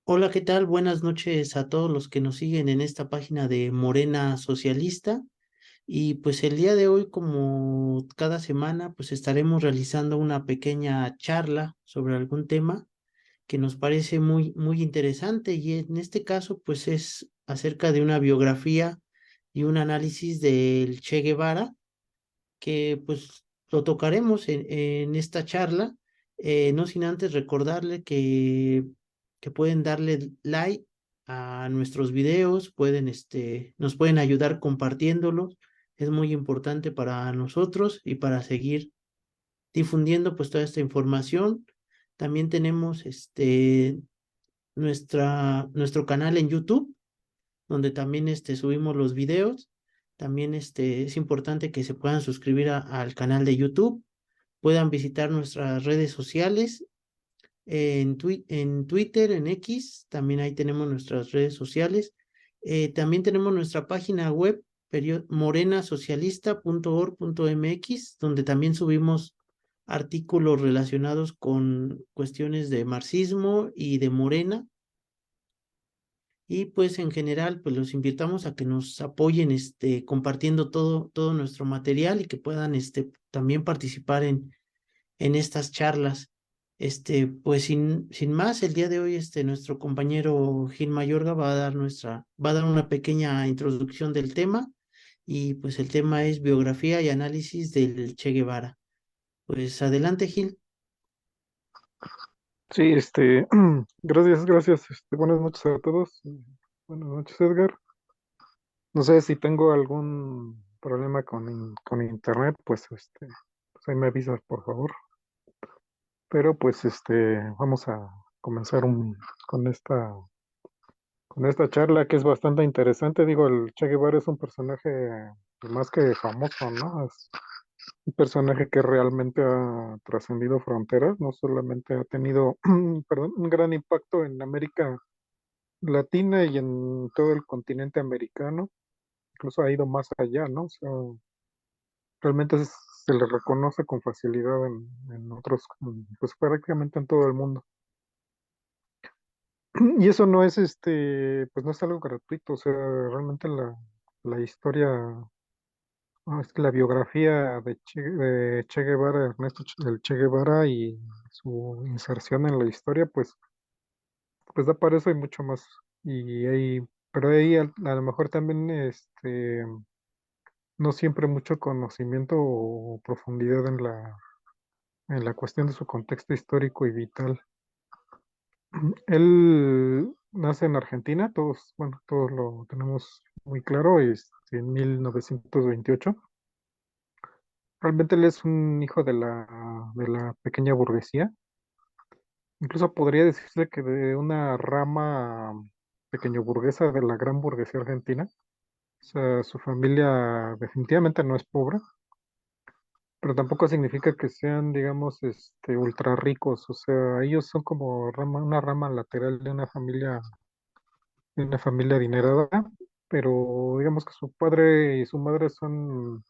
Hola, ¿qué tal? Buenas noches a todos los que nos siguen en esta página de Morena Socialista. Y pues el día de hoy, como cada semana, pues estaremos realizando una pequeña charla sobre algún tema que nos parece muy interesante. Y en este caso, pues es acerca de una biografía y un análisis del Che Guevara, que pues lo tocaremos en esta charla, no sin antes recordarle que pueden darle like a nuestros videos, nos pueden ayudar compartiéndolos, es muy importante para nosotros y para seguir difundiendo pues toda esta información. También tenemos nuestro canal en YouTube donde también subimos los videos. También es importante que se puedan suscribir al canal de YouTube, puedan visitar nuestras redes sociales en Twitter, en X, también ahí tenemos nuestras redes sociales. También tenemos nuestra página web morenasocialista.org.mx, donde también subimos artículos relacionados con cuestiones de marxismo y de Morena. Y pues en general, pues los invitamos a que nos apoyen compartiendo todo nuestro material y que puedan también participar en estas charlas. Pues sin más, el día de hoy nuestro compañero Gil Mayorga va a dar una pequeña introducción del tema, y pues el tema es biografía y análisis del Che Guevara. Pues adelante, Gil. Sí, gracias, buenas noches a todos. Buenas noches, Edgar. No sé si tengo algún problema con internet, pues ahí me avisas, por favor. Pero pues, vamos a comenzar con esta charla que es bastante interesante. Digo, el Che Guevara es un personaje más que famoso, ¿no? Es un personaje que realmente ha trascendido fronteras, no solamente ha tenido, perdón, un gran impacto en América Latina y en todo el continente americano, incluso ha ido más allá, ¿no? O sea, realmente se le reconoce con facilidad en otros, pues prácticamente en todo el mundo. Y eso no es, pues no es algo gratuito, o sea, realmente la historia, es que la biografía de Che Guevara, del Che Guevara y su inserción en la historia, pues da para eso y mucho más. Pero ahí a lo mejor también, no siempre mucho conocimiento o profundidad en la cuestión de su contexto histórico y vital. Él nace en Argentina, todos, bueno, todos lo tenemos muy claro, en 1928. Realmente él es un hijo de la pequeña burguesía. Incluso podría decirse que de una rama pequeño burguesa de la gran burguesía argentina. O sea, su familia definitivamente no es pobre, pero tampoco significa que sean, digamos, ultra ricos. O sea, ellos son como una rama lateral de una familia adinerada, pero digamos que su padre y su madre son,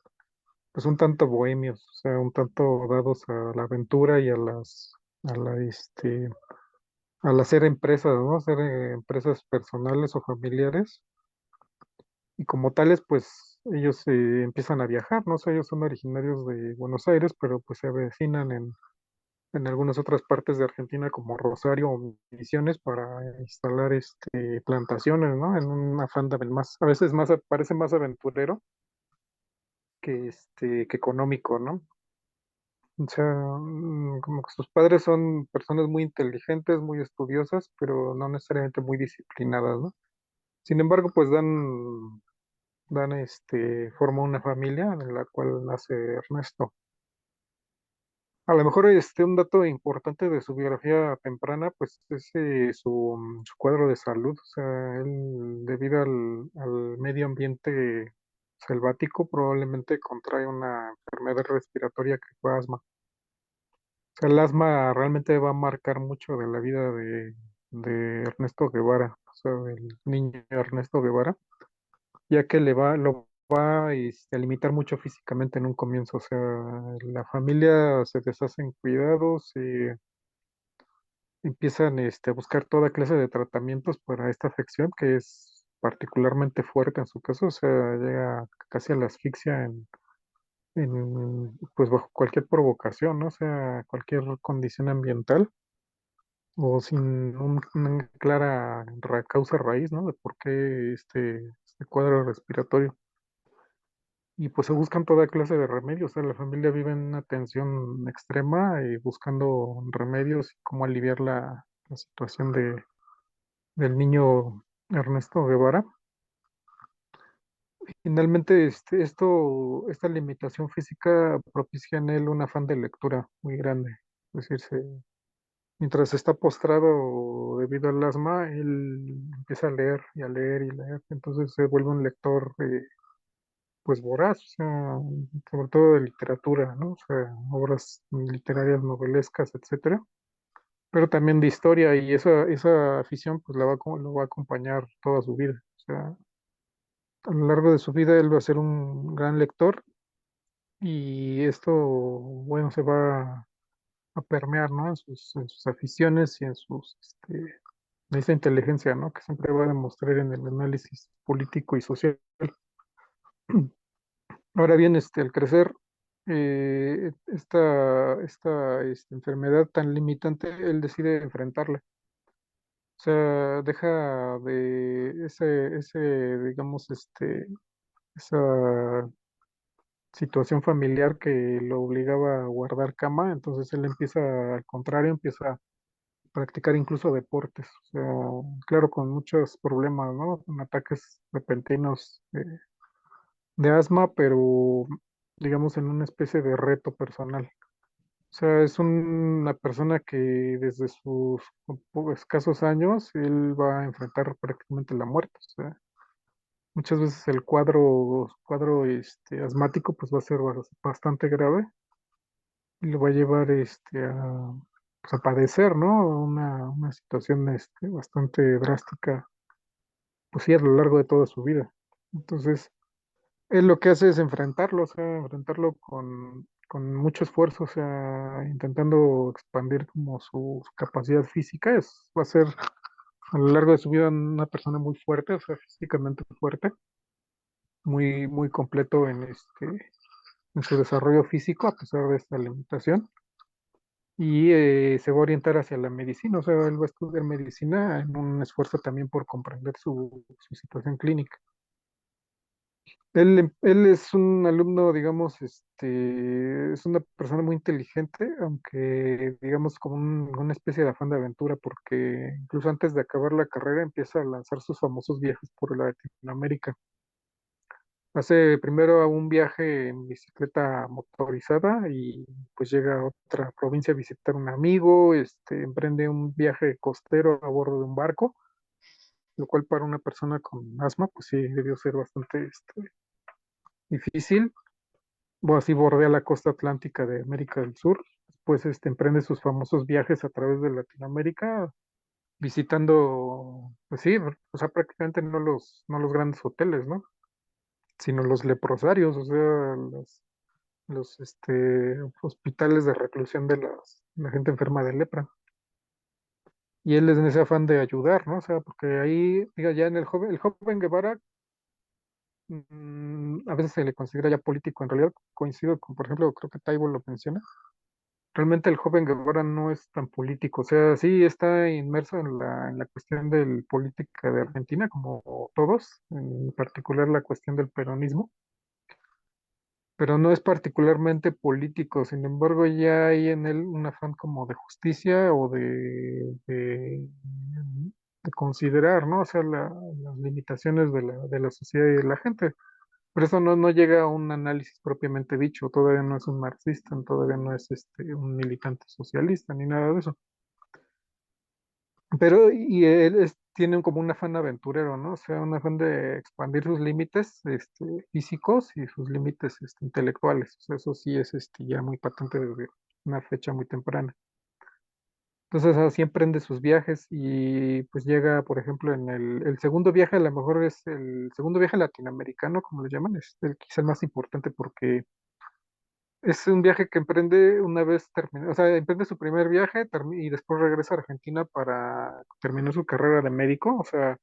pues, un tanto bohemios, o sea, un tanto dados a la aventura y a la, este, al hacer empresas, ¿no? Hacer empresas personales o familiares. Y como tales, pues ellos empiezan a viajar, ¿no? O sea, ellos son originarios de Buenos Aires, pero pues se avecinan en algunas otras partes de Argentina como Rosario o Misiones para instalar plantaciones, ¿no? En un afán de más, a veces más, parece más aventurero que económico, ¿no? O sea, como que sus padres son personas muy inteligentes, muy estudiosas, pero no necesariamente muy disciplinadas, ¿no? Sin embargo, pues forma una familia en la cual nace Ernesto. A lo mejor un dato importante de su biografía temprana, pues es su cuadro de salud. O sea, él debido al medio ambiente selvático probablemente contrae una enfermedad respiratoria que fue asma. O sea, el asma realmente va a marcar mucho de la vida de Ernesto Guevara, o sea, del niño Ernesto Guevara, ya que lo va a limitar mucho físicamente en un comienzo. O sea, la familia se deshace en cuidados, empiezan a buscar toda clase de tratamientos para esta afección que es particularmente fuerte en su caso, o sea, llega casi a la asfixia pues bajo cualquier provocación, ¿no? O sea, cualquier condición ambiental o sin una clara causa raíz, ¿no? De por qué este cuadro respiratorio. Y pues se buscan toda clase de remedios, o sea, la familia vive en una tensión extrema y buscando remedios y cómo aliviar la situación del niño Ernesto Guevara. Finalmente, esta limitación física propicia en él un afán de lectura muy grande. Es decir, mientras está postrado debido al asma, él empieza a leer y a leer y leer. Entonces se vuelve un lector, pues voraz, o sea, sobre todo de literatura, ¿no? O sea, obras literarias, novelescas, etcétera. Pero también de historia y esa afición, pues lo va a acompañar toda su vida. O sea, a lo largo de su vida él va a ser un gran lector y esto, bueno, se va a permear, ¿no? En sus aficiones y en esa inteligencia, ¿no? Que siempre va a demostrar en el análisis político y social. Ahora bien, al crecer, esta enfermedad tan limitante, él decide enfrentarla. O sea, deja de digamos, esa situación familiar que lo obligaba a guardar cama, entonces él empieza, al contrario, empieza a practicar incluso deportes, o sea, claro, con muchos problemas, ¿no? Con ataques repentinos de asma, pero digamos en una especie de reto personal. O sea, es una persona que desde sus escasos años, él va a enfrentar prácticamente la muerte, o sea, muchas veces el cuadro asmático pues va a ser bastante grave y lo va a llevar pues, a padecer, ¿no? Una situación bastante drástica, pues sí, a lo largo de toda su vida. Entonces, él lo que hace es enfrentarlo, o sea, enfrentarlo con mucho esfuerzo, o sea, intentando expandir como su capacidad física. Va a ser a lo largo de su vida una persona muy fuerte, o sea, físicamente fuerte, muy, muy completo en su desarrollo físico, a pesar de esta limitación. Y se va a orientar hacia la medicina, o sea, él va a estudiar medicina en un esfuerzo también por comprender su situación clínica. Él es un alumno, digamos, es una persona muy inteligente, aunque digamos como una especie de afán de aventura, porque incluso antes de acabar la carrera empieza a lanzar sus famosos viajes por Latinoamérica. Hace primero un viaje en bicicleta motorizada y pues llega a otra provincia a visitar un amigo, emprende un viaje costero a bordo de un barco, lo cual para una persona con asma pues sí debió ser bastante difícil. Bueno, así bordea la costa atlántica de América del Sur. Después emprende sus famosos viajes a través de Latinoamérica, visitando, pues sí, o sea, prácticamente no los grandes hoteles, ¿no? Sino los leprosarios, o sea, los hospitales de reclusión de la gente enferma de lepra. Y él es en ese afán de ayudar, ¿no? O sea, porque ahí, diga, ya en el joven Guevara, a veces se le considera ya político, en realidad coincido con, por ejemplo, creo que Taibo lo menciona. Realmente el joven Guevara no es tan político, o sea, sí está inmerso en la cuestión de política de Argentina, como todos, en particular la cuestión del peronismo, pero no es particularmente político. Sin embargo, ya hay en él un afán como de justicia o de considerar, ¿no? O sea, las limitaciones de la sociedad y de la gente. Por eso no llega a un análisis propiamente dicho, todavía no es un marxista, todavía no es un militante socialista ni nada de eso. Pero y él tiene como un afán aventurero, ¿no? O sea, un afán de expandir sus límites físicos y sus límites intelectuales. O sea, eso sí es ya muy patente desde una fecha muy temprana. Entonces así emprende sus viajes y pues llega, por ejemplo, en el segundo viaje, a lo mejor es el segundo viaje latinoamericano, como lo llaman, es quizá el más importante porque Es un viaje que emprende una vez termina, o sea, emprende su primer viaje y después regresa a Argentina para terminar su carrera de médico. O sea,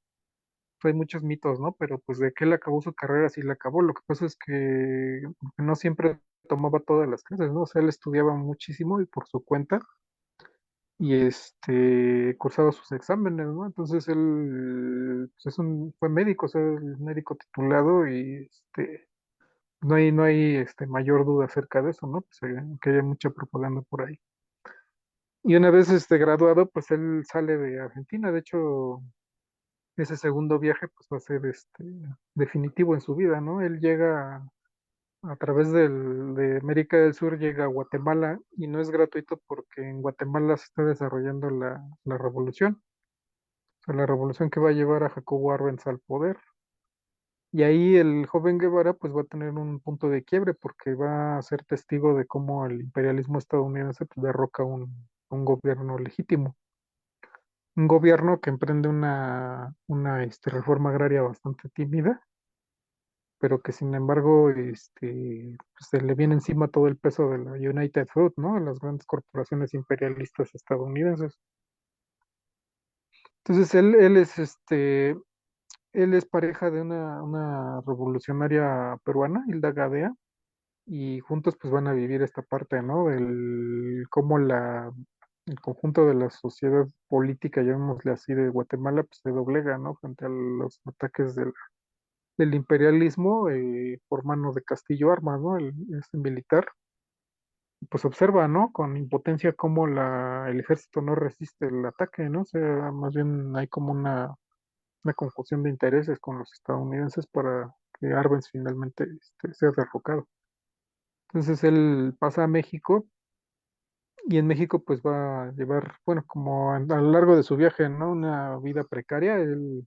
hay muchos mitos, ¿no? Pero pues de que él acabó su carrera, sí la acabó. Lo que pasa es que no siempre tomaba todas las clases, ¿no? O sea, él estudiaba muchísimo y por su cuenta y cursaba sus exámenes, ¿no? Entonces él pues, fue médico, o sea, es médico titulado y no hay mayor duda acerca de eso, ¿no? Pues que haya mucha propaganda por ahí. Y una vez graduado, pues él sale de Argentina. De hecho, ese segundo viaje pues va a ser definitivo en su vida, ¿no? Él llega a través de América del Sur, llega a Guatemala y no es gratuito porque en Guatemala se está desarrollando la revolución, o sea, la revolución que va a llevar a Jacobo Arbenz al poder. Y ahí el joven Guevara pues va a tener un punto de quiebre porque va a ser testigo de cómo el imperialismo estadounidense pues, derroca un gobierno legítimo, un gobierno que emprende una reforma agraria bastante tímida, pero que sin embargo pues, se le viene encima todo el peso de la United Fruit, ¿no? De las grandes corporaciones imperialistas estadounidenses. Entonces él es pareja de una revolucionaria peruana, Hilda Gadea, y juntos pues van a vivir esta parte, ¿no? Cómo el conjunto de la sociedad política, llamémosle así, de Guatemala, pues se doblega, ¿no? Frente a los ataques del imperialismo por mano de Castillo Armas, ¿no? Este militar, pues observa, ¿no? Con impotencia cómo el ejército no resiste el ataque, ¿no? O sea, más bien hay como una confusión de intereses con los estadounidenses para que Arbenz finalmente sea derrocado. Entonces él pasa a México y en México pues va a llevar, bueno, como a lo largo de su viaje, ¿no? Una vida precaria. Él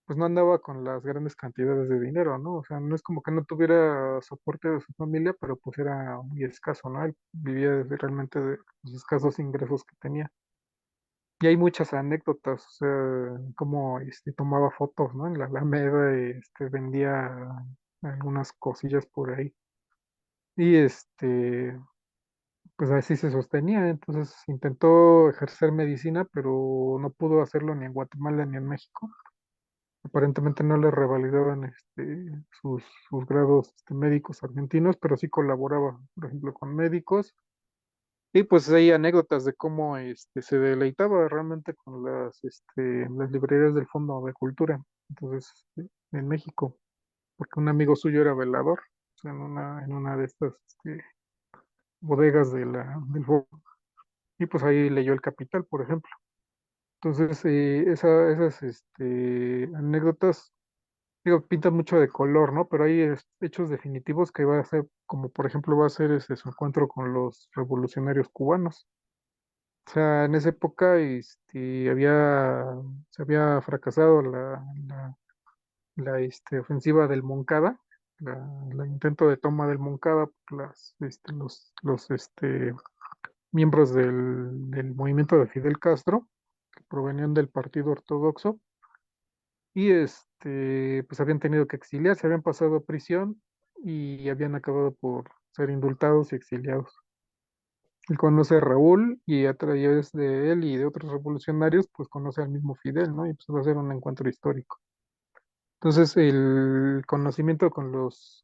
pues no andaba con las grandes cantidades de dinero, ¿no? O sea, no es como que no tuviera soporte de su familia, pero pues era muy escaso, ¿no? Él vivía realmente de los escasos ingresos que tenía. Y hay muchas anécdotas, o sea, cómo tomaba fotos, ¿no? En la Alameda y vendía algunas cosillas por ahí. Y pues así se sostenía. Entonces intentó ejercer medicina, pero no pudo hacerlo ni en Guatemala ni en México. Aparentemente no le revalidaban sus grados médicos argentinos, pero sí colaboraba, por ejemplo, con médicos. Y pues hay anécdotas de cómo se deleitaba realmente con las librerías del Fondo de Cultura. Entonces, en México, porque un amigo suyo era velador, o sea, en una de estas bodegas del Fondo. Y pues ahí leyó El Capital, por ejemplo. Entonces, esas anécdotas, digo, pintan mucho de color, ¿no? Pero hay hechos definitivos que va a ser, como por ejemplo va a ser su encuentro con los revolucionarios cubanos. O sea, en esa época se había fracasado la ofensiva del Moncada, el intento de toma del Moncada por los miembros del movimiento de Fidel Castro, que provenían del Partido Ortodoxo, y pues habían tenido que exiliar, se habían pasado a prisión y habían acabado por ser indultados y exiliados. Él conoce a Raúl y a través de él y de otros revolucionarios, pues conoce al mismo Fidel, ¿no? Y pues va a ser un encuentro histórico. Entonces, el conocimiento los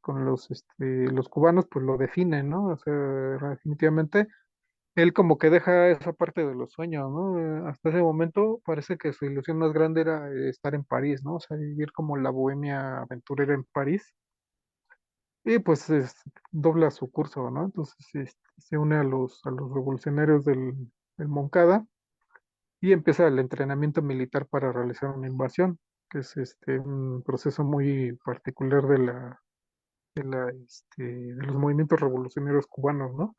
cubanos, pues lo define, ¿no? O sea, definitivamente, él como que deja esa parte de los sueños, ¿no? Hasta ese momento parece que su ilusión más grande era estar en París, ¿no? O sea, vivir como la bohemia aventurera en París. Y pues dobla su curso, ¿no? Entonces se une a los revolucionarios del Moncada y empieza el entrenamiento militar para realizar una invasión, que es un proceso muy particular de los movimientos revolucionarios cubanos, ¿no?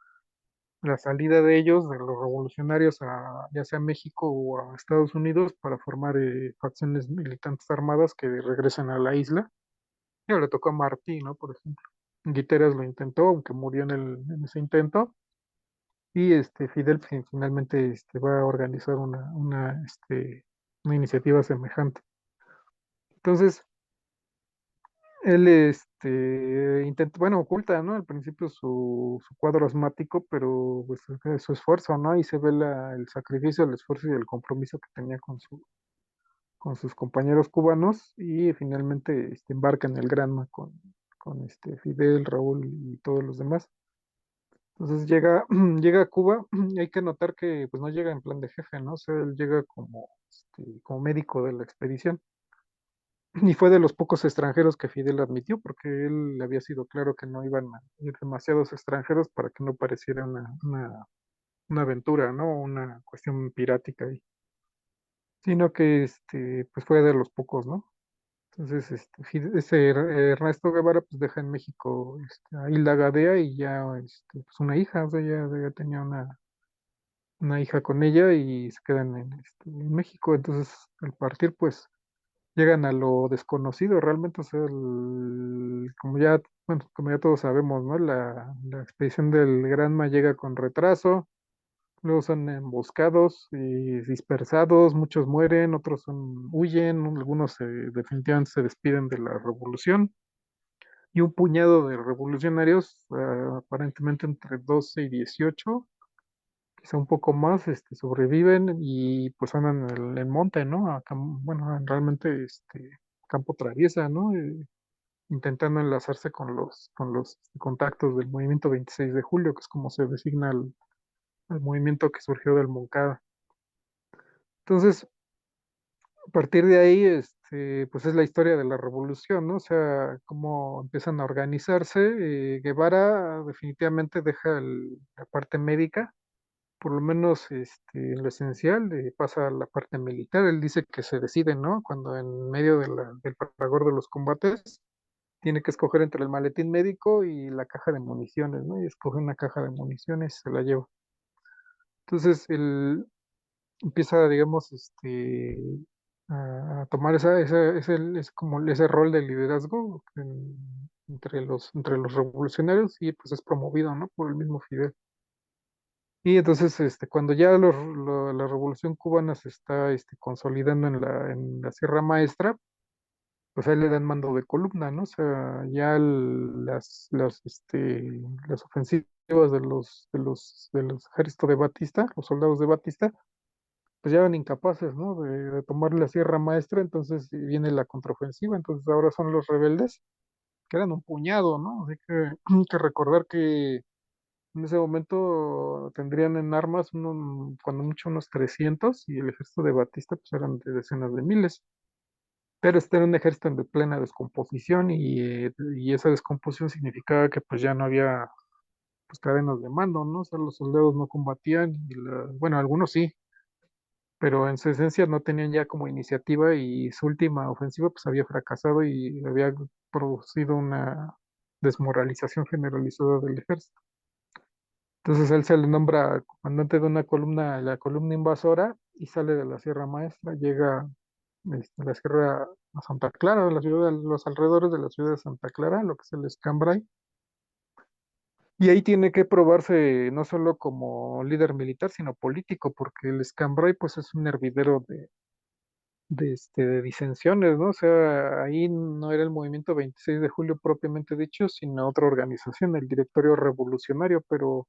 La salida de ellos, de los revolucionarios, ya sea a México o a Estados Unidos, para formar facciones militantes armadas que regresen a la isla. Y le tocó a Martí, ¿no? Por ejemplo. Guiteras lo intentó, aunque murió en ese intento. Y Fidel finalmente va a organizar una iniciativa semejante. Entonces, Él intenta, bueno, oculta, ¿no? Al principio su cuadro asmático, pero pues su esfuerzo, ¿no? Y se ve el sacrificio, el esfuerzo y el compromiso que tenía con sus compañeros cubanos y finalmente embarca en el Granma con Fidel, Raúl y todos los demás. Entonces llega, llega a Cuba y hay que notar que pues no llega en plan de jefe, ¿no? O sea, él llega como médico de la expedición. Y fue de los pocos extranjeros que Fidel admitió, porque él le había sido claro que no iban a ir demasiados extranjeros para que no pareciera una aventura, ¿no? Una cuestión pirática ahí. Sino que pues fue de los pocos, ¿no? Entonces, Ernesto Guevara pues deja en México a Hilda Gadea y ya pues una hija, o sea, ya tenía una hija con ella y se quedan en México. Entonces, al partir, pues llegan a lo desconocido realmente, o sea, como ya, bueno, como ya todos sabemos, ¿no? La expedición del Granma llega con retraso, luego son emboscados y dispersados, muchos mueren, otros huyen, algunos definitivamente se despiden de la revolución, y un puñado de revolucionarios, aparentemente entre 12 y 18, quizá un poco más, sobreviven y pues andan en el monte, ¿no? Bueno, realmente campo traviesa, ¿no? Intentando enlazarse con los contactos del movimiento 26 de julio, que es como se designa al movimiento que surgió del Moncada. Entonces, a partir de ahí, pues es la historia de la revolución, ¿no? O sea, cómo empiezan a organizarse. Guevara definitivamente deja la parte médica, por lo menos lo esencial, pasa a la parte militar. Él dice que se decide, ¿no? Cuando en medio del fragor de los combates, tiene que escoger entre el maletín médico y la caja de municiones, ¿no? Y escoge una caja de municiones y se la lleva. Entonces, él empieza, digamos, a tomar como ese rol de liderazgo entre los revolucionarios y pues es promovido, ¿no? Por el mismo Fidel. Y entonces, cuando ya la revolución cubana se está consolidando en la Sierra Maestra, pues ahí le dan mando de columna, ¿no? O sea, ya las ofensivas de los ejércitos de Batista, los soldados de Batista, pues ya eran incapaces, ¿no? De tomar la Sierra Maestra, entonces viene la contraofensiva, entonces ahora son los rebeldes, que eran un puñado, ¿no? Así que hay que recordar que en ese momento tendrían en armas, cuando mucho, unos 300, y el ejército de Batista pues eran de decenas de miles. Pero este era un ejército en plena descomposición y esa descomposición significaba que pues ya no había pues cadenas de mando, ¿no? O sea, los soldados no combatían bueno, algunos sí, pero en su esencia no tenían ya como iniciativa y su última ofensiva pues había fracasado y había producido una desmoralización generalizada del ejército. Entonces él se le nombra comandante de una columna, la columna invasora, y sale de la Sierra Maestra, llega a la Sierra a Santa Clara, a la ciudad, los alrededores de la ciudad de Santa Clara, lo que es el Escambray, y ahí tiene que probarse no solo como líder militar, sino político, porque el Escambray pues es un hervidero de disensiones, ¿no? O sea, ahí no era el movimiento 26 de julio propiamente dicho, sino otra organización, el Directorio Revolucionario, pero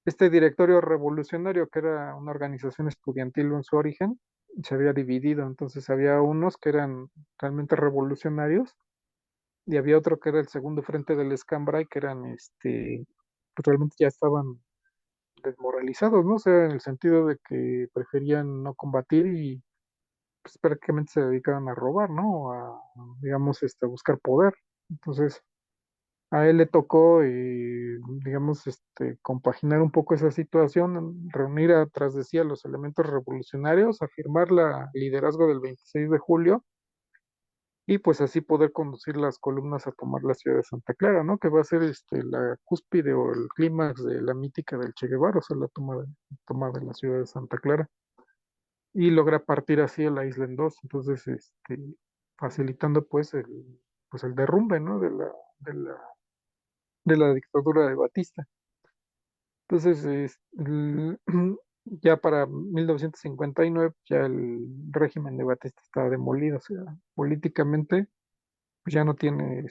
este directorio revolucionario, que era una organización estudiantil en su origen, se había dividido. Entonces había unos que eran realmente revolucionarios y había otro que era el segundo frente del Escambray, que eran, pues realmente ya estaban desmoralizados, ¿no? O sea, en el sentido de que preferían no combatir y pues prácticamente se dedicaban a robar, ¿no? Digamos, a buscar poder. Entonces, a él le tocó, digamos, compaginar un poco esa situación, reunir atrás de sí a los elementos revolucionarios, afirmar la liderazgo del 26 de julio y pues así poder conducir las columnas a tomar la ciudad de Santa Clara, ¿no? Que va a ser la cúspide o el clímax de la mítica del Che Guevara, o sea, la toma de la ciudad de Santa Clara. Y logra partir así a la isla en dos, entonces, facilitando pues el derrumbe, ¿no? De la, de la dictadura de Batista. Entonces, ya para 1959, ya el régimen de Batista estaba demolido, o sea, políticamente pues ya no tiene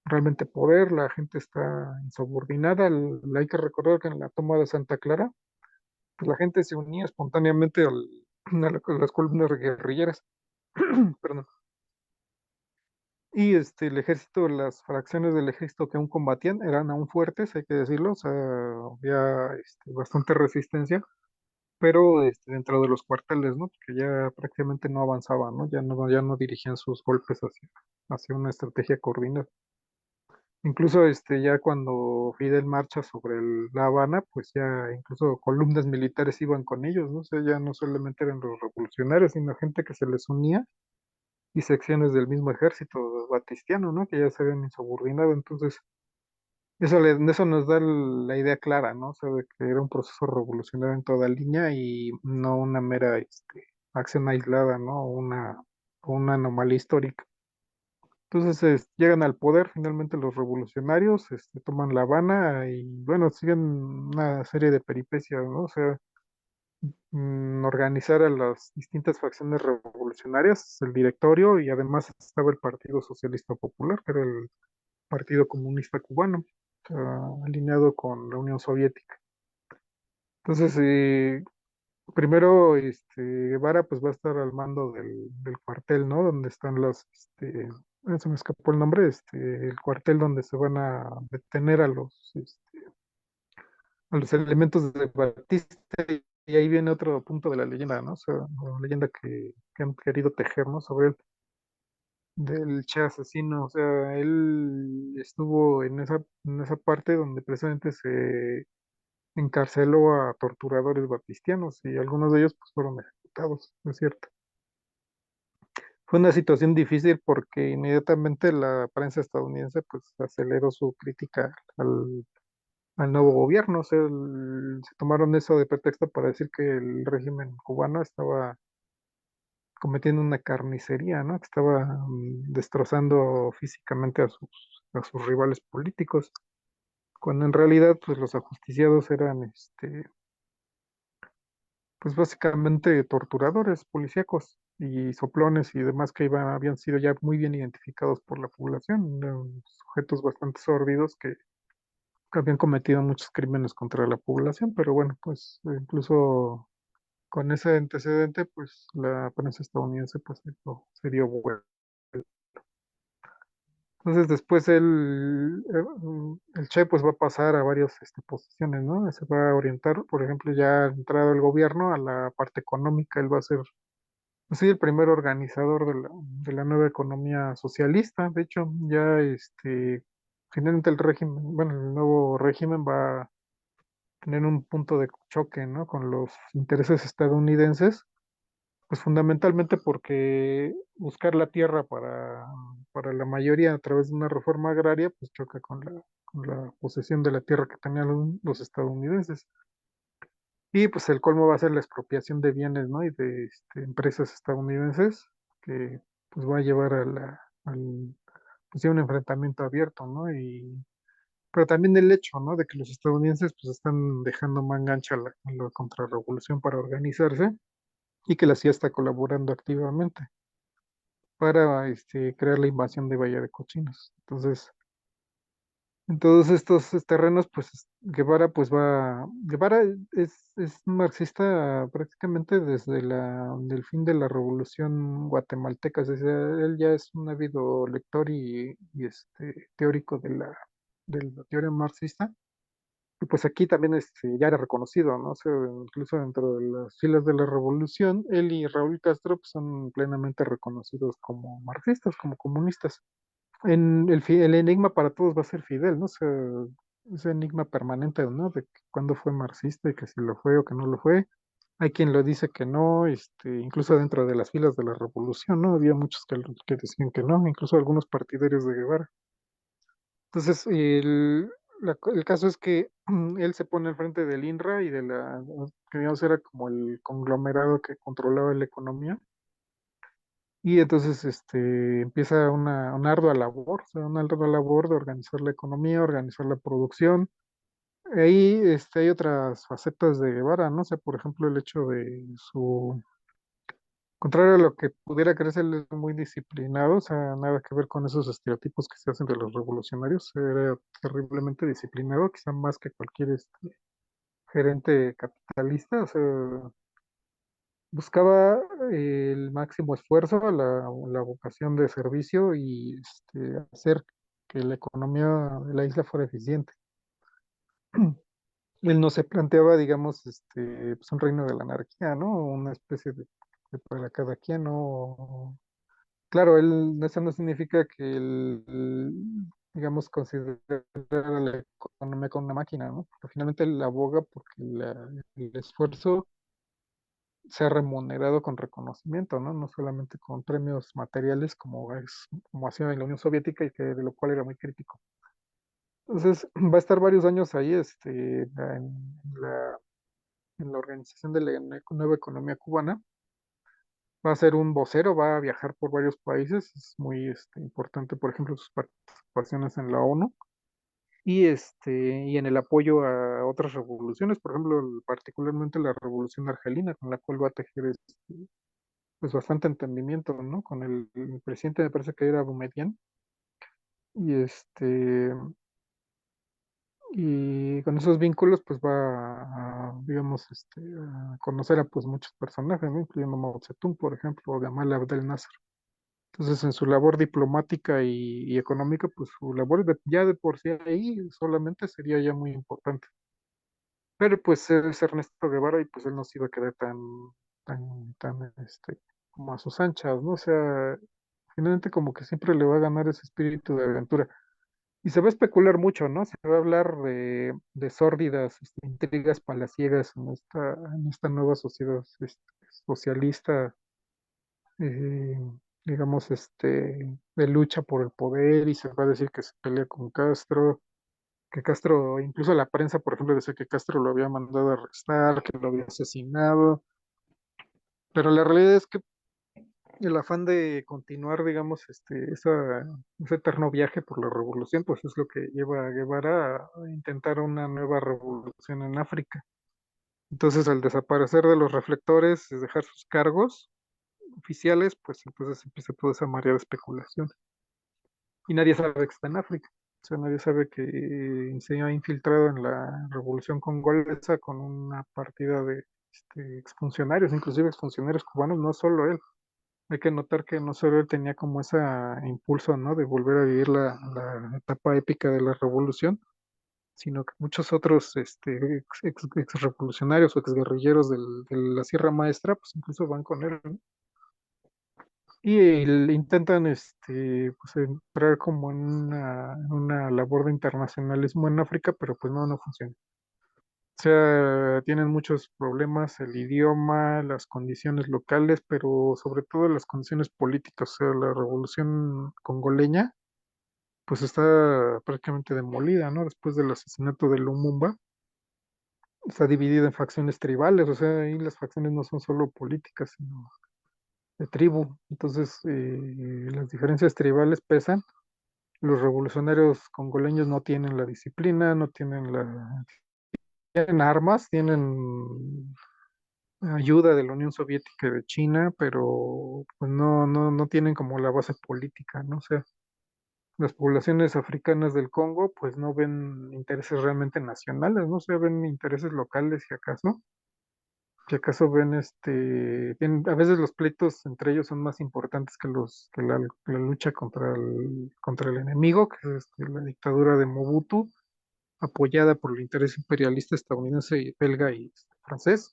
realmente poder, la gente está insubordinada. Hay que recordar que en la toma de Santa Clara, pues la gente se unía espontáneamente a las columnas guerrilleras, perdón. Y el ejército, las fracciones del ejército que aún combatían eran aún fuertes, hay que decirlo, o sea, había bastante resistencia, pero dentro de los cuarteles, ¿no? Porque ya prácticamente no avanzaban, ¿no? Ya no dirigían sus golpes hacia una estrategia coordinada. Incluso ya cuando Fidel marcha sobre La Habana, pues ya incluso columnas militares iban con ellos, ¿no? O sea, ya no solamente eran los revolucionarios, sino gente que se les unía y secciones del mismo ejército batistiano, ¿no? Que ya se habían insubordinado. Entonces, eso nos da la idea clara, ¿no? O sea, de que era un proceso revolucionario en toda línea y no una mera acción aislada, ¿no? Una anomalía histórica. Entonces llegan al poder finalmente los revolucionarios, toman La Habana y bueno, siguen una serie de peripecias, ¿no? O sea, organizar a las distintas facciones revolucionarias, el directorio y además estaba el Partido Socialista Popular, que era el Partido Comunista Cubano, o sea, alineado con la Unión Soviética. Entonces, primero, Guevara pues va a estar al mando del cuartel, ¿no? Donde están se me escapó el nombre, el cuartel donde se van a detener a los elementos de Batista, y ahí viene otro punto de la leyenda, ¿no? O sea, la leyenda que han querido tejer, ¿no? Sobre él, del Che asesino, o sea, él estuvo en esa parte donde precisamente se encarceló a torturadores batistianos y algunos de ellos pues fueron ejecutados, ¿no es cierto? Fue una situación difícil porque inmediatamente la prensa estadounidense pues aceleró su crítica al nuevo gobierno, o sea, se tomaron eso de pretexto para decir que el régimen cubano estaba cometiendo una carnicería, ¿no? Que estaba destrozando físicamente a sus rivales políticos, cuando en realidad pues los ajusticiados eran pues básicamente torturadores policíacos y soplones y demás que habían sido ya muy bien identificados por la población, eran sujetos bastante sórdidos que habían cometido muchos crímenes contra la población, pero bueno, pues incluso con ese antecedente, pues la prensa estadounidense pues se dio vuelta. Entonces después el Che pues va a pasar a varias posiciones, ¿no? Se va a orientar, por ejemplo, ya entrado el gobierno a la parte económica, él va a ser sí, el primer organizador de la nueva economía socialista. De hecho, ya finalmente el régimen, bueno, el nuevo régimen va a tener un punto de choque, ¿no? Con los intereses estadounidenses, pues fundamentalmente porque buscar la tierra para la mayoría a través de una reforma agraria, pues choca con la posesión de la tierra que tenían los estadounidenses. Y pues el colmo va a ser la expropiación de bienes, ¿no? Y de empresas estadounidenses que pues va a llevar pues, sí, un enfrentamiento abierto, ¿no? Pero también el hecho, ¿no? De que los estadounidenses pues están dejando manga ancha a la contrarrevolución para organizarse y que la CIA está colaborando activamente para crear la invasión de Bahía de Cochinos. Entonces, en todos estos terrenos, pues Guevara es marxista prácticamente desde del fin de la Revolución Guatemalteca, es decir, él ya es un ávido lector y teórico de la teoría marxista, y pues aquí también ya era reconocido, ¿no? O sea, incluso dentro de las filas de la Revolución, él y Raúl Castro pues, son plenamente reconocidos como marxistas, como comunistas. El enigma para todos va a ser Fidel, ¿no? O sea, ese enigma permanente, ¿no? De que cuándo fue marxista y que si lo fue o que no lo fue. Hay quien lo dice que no, incluso dentro de las filas de la revolución, ¿no? Había muchos que decían que no, incluso algunos partidarios de Guevara. Entonces, el caso es que él se pone al frente del INRA y que digamos era como el conglomerado que controlaba la economía. Y entonces empieza una ardua labor, o sea, una ardua labor de organizar la economía, organizar la producción. Ahí hay otras facetas de Guevara, ¿no? O sea, por ejemplo, el hecho de su contrario a lo que pudiera creerse, él es muy disciplinado, o sea, nada que ver con esos estereotipos que se hacen de los revolucionarios. Era terriblemente disciplinado, quizá más que cualquier gerente capitalista, o sea, buscaba el máximo esfuerzo, la vocación de servicio y hacer que la economía de la isla fuera eficiente. Él no se planteaba, digamos, pues un reino de la anarquía, ¿no? Una especie de para cada quien, ¿no? Claro, eso no significa que digamos, considerar a la economía como una máquina, ¿no? Porque finalmente él aboga porque el esfuerzo sea remunerado con reconocimiento, ¿no? No solamente con premios materiales como hacía en la Unión Soviética y que de lo cual era muy crítico. Entonces, va a estar varios años ahí, la, en la organización de la nueva economía cubana. Va a ser un vocero, va a viajar por varios países, es muy importante, por ejemplo, sus participaciones en la ONU y en el apoyo a otras revoluciones, por ejemplo, particularmente la revolución argelina, con la cual va a tejer pues bastante entendimiento, ¿no? Con el presidente, me parece que era Boumedienne, y y con esos vínculos, pues va digamos, a conocer a pues muchos personajes, ¿no? Incluyendo Mao Zedong, por ejemplo, o Gamal Abdel Nasser. Entonces, en su labor diplomática y económica, pues su labor ya de por sí ahí solamente sería ya muy importante. Pero pues es Ernesto Guevara y pues él no se iba a quedar tan, como a sus anchas, ¿no? O sea, finalmente como que siempre le va a ganar ese espíritu de aventura. Y se va a especular mucho, ¿no? Se va a hablar de sórdidas intrigas palaciegas en esta nueva sociedad socialista, eh, digamos, de lucha por el poder y se va a decir que se pelea con Castro, que Castro, incluso la prensa, por ejemplo, decía que Castro lo había mandado a arrestar, que lo había asesinado, pero la realidad es que el afán de continuar, digamos, ese eterno viaje por la revolución, pues es lo que lleva a Guevara a intentar una nueva revolución en África. Entonces, al desaparecer de los reflectores, es dejar sus cargos oficiales, pues entonces empieza toda esa marea de especulación. Y nadie sabe que está en África. O sea, nadie sabe que se ha infiltrado en la revolución congolesa con una partida de exfuncionarios, inclusive exfuncionarios cubanos, no solo él. Hay que notar que no solo él tenía como ese impulso, ¿no? De volver a vivir la etapa épica de la revolución, sino que muchos otros ex revolucionarios o ex guerrilleros de la Sierra Maestra, pues incluso van con él, ¿no? Y intentan pues entrar como en una labor de internacionalismo en África, pero pues no funciona. O sea, tienen muchos problemas, el idioma, las condiciones locales, pero sobre todo las condiciones políticas. O sea, la revolución congoleña, pues está prácticamente demolida, ¿no? Después del asesinato de Lumumba, está dividida en facciones tribales. O sea, ahí las facciones no son solo políticas, sino de tribu. Entonces, las diferencias tribales pesan. Los revolucionarios congoleños no tienen la disciplina, no tienen tienen armas, tienen ayuda de la Unión Soviética y de China, pero pues no tienen como la base política, ¿no? O sea, las poblaciones africanas del Congo pues no ven intereses realmente nacionales, ¿no? O sea, ven intereses locales si acaso ven a veces los pleitos entre ellos son más importantes que la lucha contra el enemigo, que es la dictadura de Mobutu, apoyada por el interés imperialista estadounidense, belga y francés.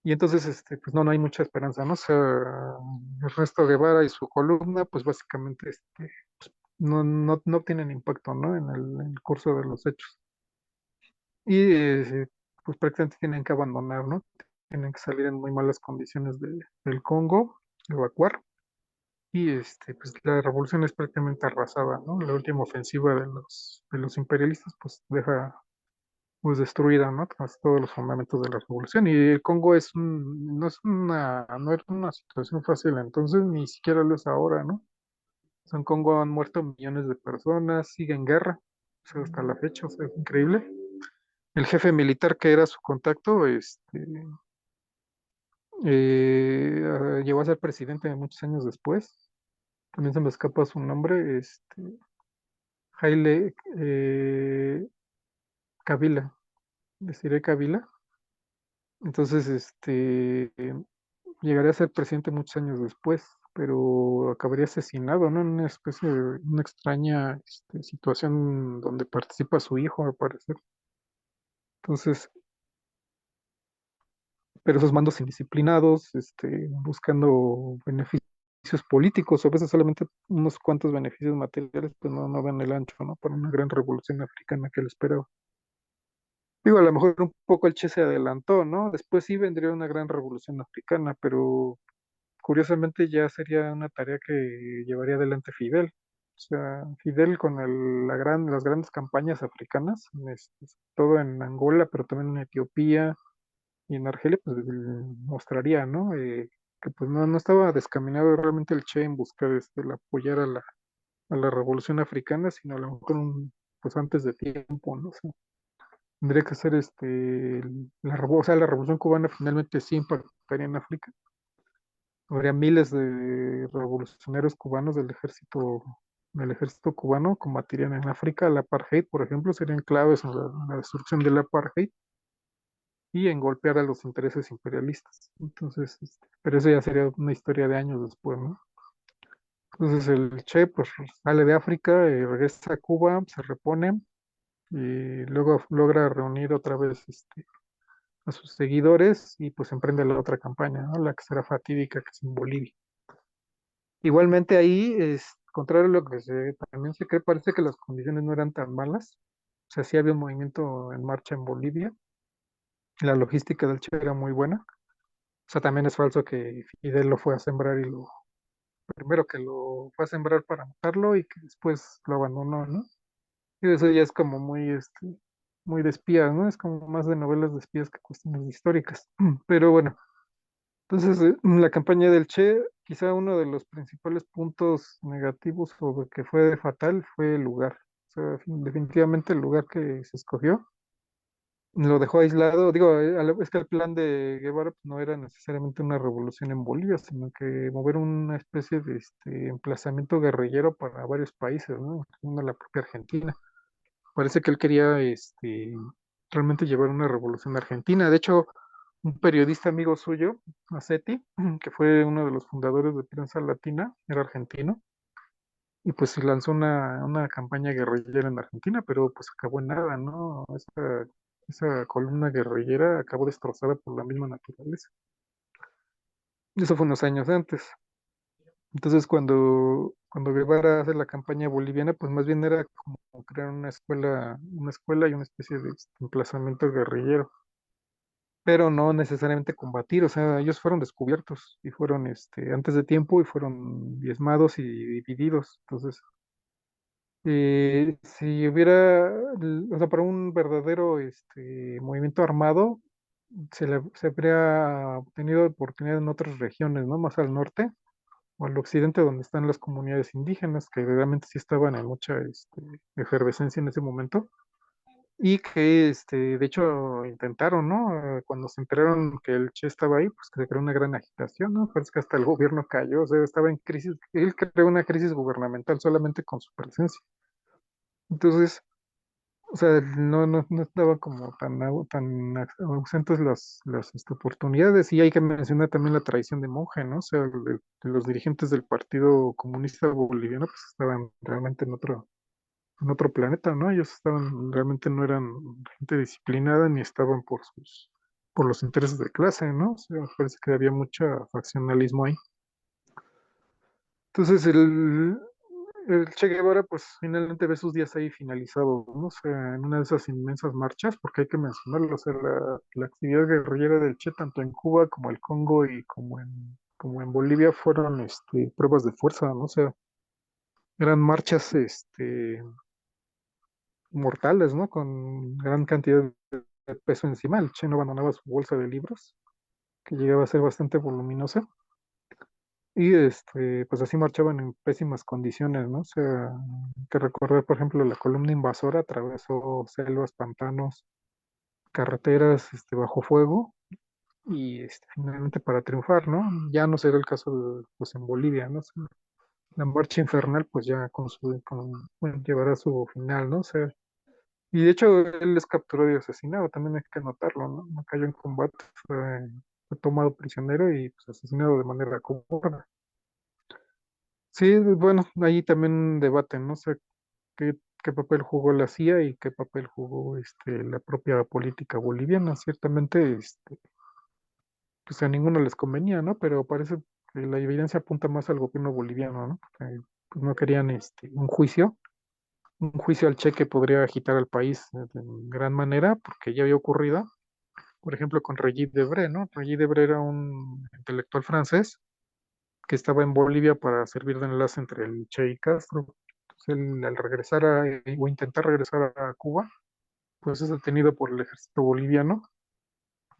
Y entonces, pues no hay mucha esperanza, ¿no? O sea, Ernesto Guevara y su columna, pues básicamente, no tienen impacto, ¿no? En el curso de los hechos. Y, pues prácticamente tienen que abandonar, ¿no? Tienen que salir en muy malas condiciones del Congo, evacuar. Y, pues la revolución es prácticamente arrasada, ¿no? La última ofensiva de los imperialistas, pues deja pues destruida, ¿no? Tras todos los fundamentos de la revolución. Y el Congo no es una situación fácil, entonces ni siquiera lo es ahora, ¿no? O sea, en Congo han muerto millones de personas, sigue en guerra, o sea, hasta la fecha, o sea, es increíble. El jefe militar que era su contacto, Llegó a ser presidente muchos años después. También se me escapa su nombre, Haile Kabila, deciré Kabila. Entonces, llegaría a ser presidente muchos años después, pero acabaría asesinado, ¿no? En una especie de una extraña situación donde participa su hijo, al parecer. Entonces, pero esos mandos indisciplinados, buscando beneficios políticos, o a veces solamente unos cuantos beneficios materiales, pues no dan el ancho, ¿no? Para una gran revolución africana que él esperaba. Digo, a lo mejor un poco el Che se adelantó, ¿no? Después sí vendría una gran revolución africana, pero curiosamente ya sería una tarea que llevaría adelante Fidel. O sea, Fidel con las grandes campañas africanas, todo en Angola, pero también en Etiopía y en Argelia, pues mostraría, ¿no? Que pues no estaba descaminado realmente el Che en buscar el apoyar a la revolución africana, sino a lo mejor pues antes de tiempo, ¿no? O sea, tendría que ser o sea, la revolución cubana finalmente sí impactaría en África. Habría miles de revolucionarios cubanos del ejército cubano combatirían en África. El apartheid, por ejemplo, serían claves en la destrucción del apartheid y en golpear a los intereses imperialistas. Entonces, pero eso ya sería una historia de años después, ¿no? Entonces el Che pues sale de África, regresa a Cuba, se repone y luego logra reunir otra vez a sus seguidores y pues emprende la otra campaña, ¿no? La que será fatídica, que es en Bolivia. Igualmente ahí, contrario a lo que también se cree, parece que las condiciones no eran tan malas. O sea, sí había un movimiento en marcha en Bolivia. La logística del Che era muy buena. O sea, también es falso que Fidel lo fue a sembrar primero que lo fue a sembrar para matarlo y que después lo abandonó, ¿no? Y eso ya es como muy de espías, ¿no? Es como más de novelas de espías que cuestiones históricas. Pero bueno, entonces la campaña del Che, quizá uno de los principales puntos negativos o de que fue fatal fue el lugar. O sea, definitivamente el lugar que se escogió lo dejó aislado. Digo, es que el plan de Guevara pues, no era necesariamente una revolución en Bolivia, sino que mover una especie de emplazamiento guerrillero para varios países, ¿no? Incluyendo la propia Argentina. Parece que él quería realmente llevar una revolución a Argentina. De hecho, un periodista amigo suyo, Macetti, que fue uno de los fundadores de Prensa Latina, era argentino, y pues lanzó una campaña guerrillera en Argentina, pero pues acabó en nada, ¿no? Esa columna guerrillera acabó destrozada por la misma naturaleza. Y eso fue unos años antes. Entonces, cuando Guevara hace la campaña boliviana, pues más bien era como crear una escuela y una especie de emplazamiento guerrillero, pero no necesariamente combatir, o sea, ellos fueron descubiertos y fueron antes de tiempo y fueron diezmados y divididos. Entonces, si hubiera, o sea, para un verdadero movimiento armado, se habría tenido oportunidad en otras regiones, ¿no? Más al norte o al occidente, donde están las comunidades indígenas, que realmente sí estaban en mucha efervescencia en ese momento, y que de hecho intentaron, ¿no? Cuando se enteraron que el Che estaba ahí, pues que se creó una gran agitación, ¿no? Parece que hasta el gobierno cayó, o sea, estaba en crisis, él creó una crisis gubernamental solamente con su presencia. Entonces, o sea, no estaba como ausentes las oportunidades. Y hay que mencionar también la traición de Monge, ¿no? O sea, de los dirigentes del Partido Comunista Boliviano, pues estaban realmente en otro planeta, ¿no? Ellos realmente no eran gente disciplinada ni estaban por los intereses de clase, ¿no? O sea, parece que había mucho faccionalismo ahí. Entonces, el Che Guevara, pues finalmente ve sus días ahí finalizados, ¿no? O sea, en una de esas inmensas marchas, porque hay que mencionarlo, o sea, la actividad guerrillera del Che, tanto en Cuba como el Congo y como en Bolivia, fueron pruebas de fuerza, ¿no? O sea, eran marchas mortales, ¿no? Con gran cantidad de peso encima. El Che no abandonaba su bolsa de libros, que llegaba a ser bastante voluminosa. Y pues así marchaban en pésimas condiciones, ¿no? O sea, hay que recordar, por ejemplo, la columna invasora atravesó selvas, pantanos, carreteras, bajo fuego, y finalmente para triunfar, ¿no? Ya no será el caso pues en Bolivia, ¿no? O sea, la marcha infernal pues ya bueno, llevará su final, ¿no? O sea, y de hecho él es capturado y asesinado, también hay que notarlo, ¿no? No cayó en combate, fue tomado prisionero y pues, asesinado de manera cobarde. Sí, bueno, ahí también debaten, ¿no? O sea, qué papel jugó la CIA y qué papel jugó la propia política boliviana. Ciertamente, pues a ninguno les convenía, ¿no? Pero parece que la evidencia apunta más al gobierno boliviano, ¿no? Porque, pues, no querían un juicio al Che que podría agitar al país de gran manera, porque ya había ocurrido, por ejemplo, con Regis Debré, ¿no? Regis Debré era un intelectual francés que estaba en Bolivia para servir de enlace entre el Che y Castro. Entonces, él, al regresar o intentar regresar a Cuba, pues es detenido por el ejército boliviano,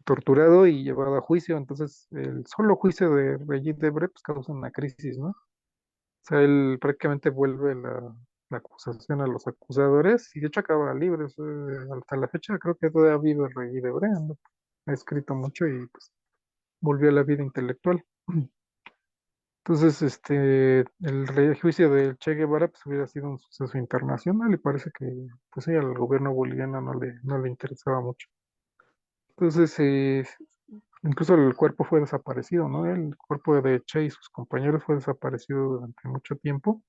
torturado y llevado a juicio. Entonces, el solo juicio de Regis Debré pues, causa una crisis, ¿no? O sea, él prácticamente vuelve la acusación a los acusadores y de hecho acaba libre. O sea, hasta la fecha creo que todavía vive Regis Debré, ¿no? Ha escrito mucho y pues volvió a la vida intelectual. Entonces, juicio del Che Guevara pues, hubiera sido un suceso internacional y parece que pues sí, al gobierno boliviano no le interesaba mucho. Entonces, incluso el cuerpo fue desaparecido, ¿no? El cuerpo de Che y sus compañeros fue desaparecido durante mucho tiempo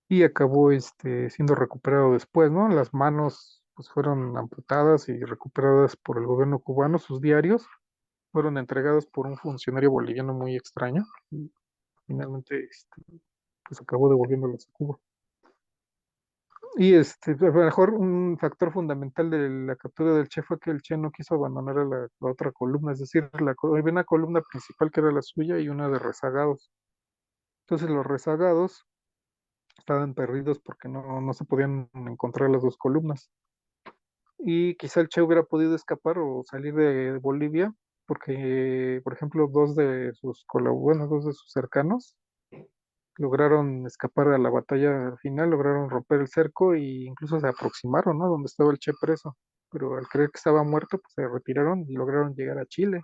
y acabó siendo recuperado después, ¿no? Las manos pues, fueron amputadas y recuperadas por el gobierno cubano, sus diarios fueron entregados por un funcionario boliviano muy extraño y finalmente pues acabó devolviéndolos a Cuba. Y a lo mejor un factor fundamental de la captura del Che fue que el Che no quiso abandonar a la otra columna, es decir, había una columna principal que era la suya y una de rezagados. Entonces los rezagados estaban perdidos porque no se podían encontrar las dos columnas. Y quizá el Che hubiera podido escapar o salir de Bolivia porque, por ejemplo, bueno, dos de sus cercanos lograron escapar a la batalla final, lograron romper el cerco e incluso se aproximaron, ¿no? Donde estaba el Che preso. Pero al creer que estaba muerto, pues se retiraron y lograron llegar a Chile.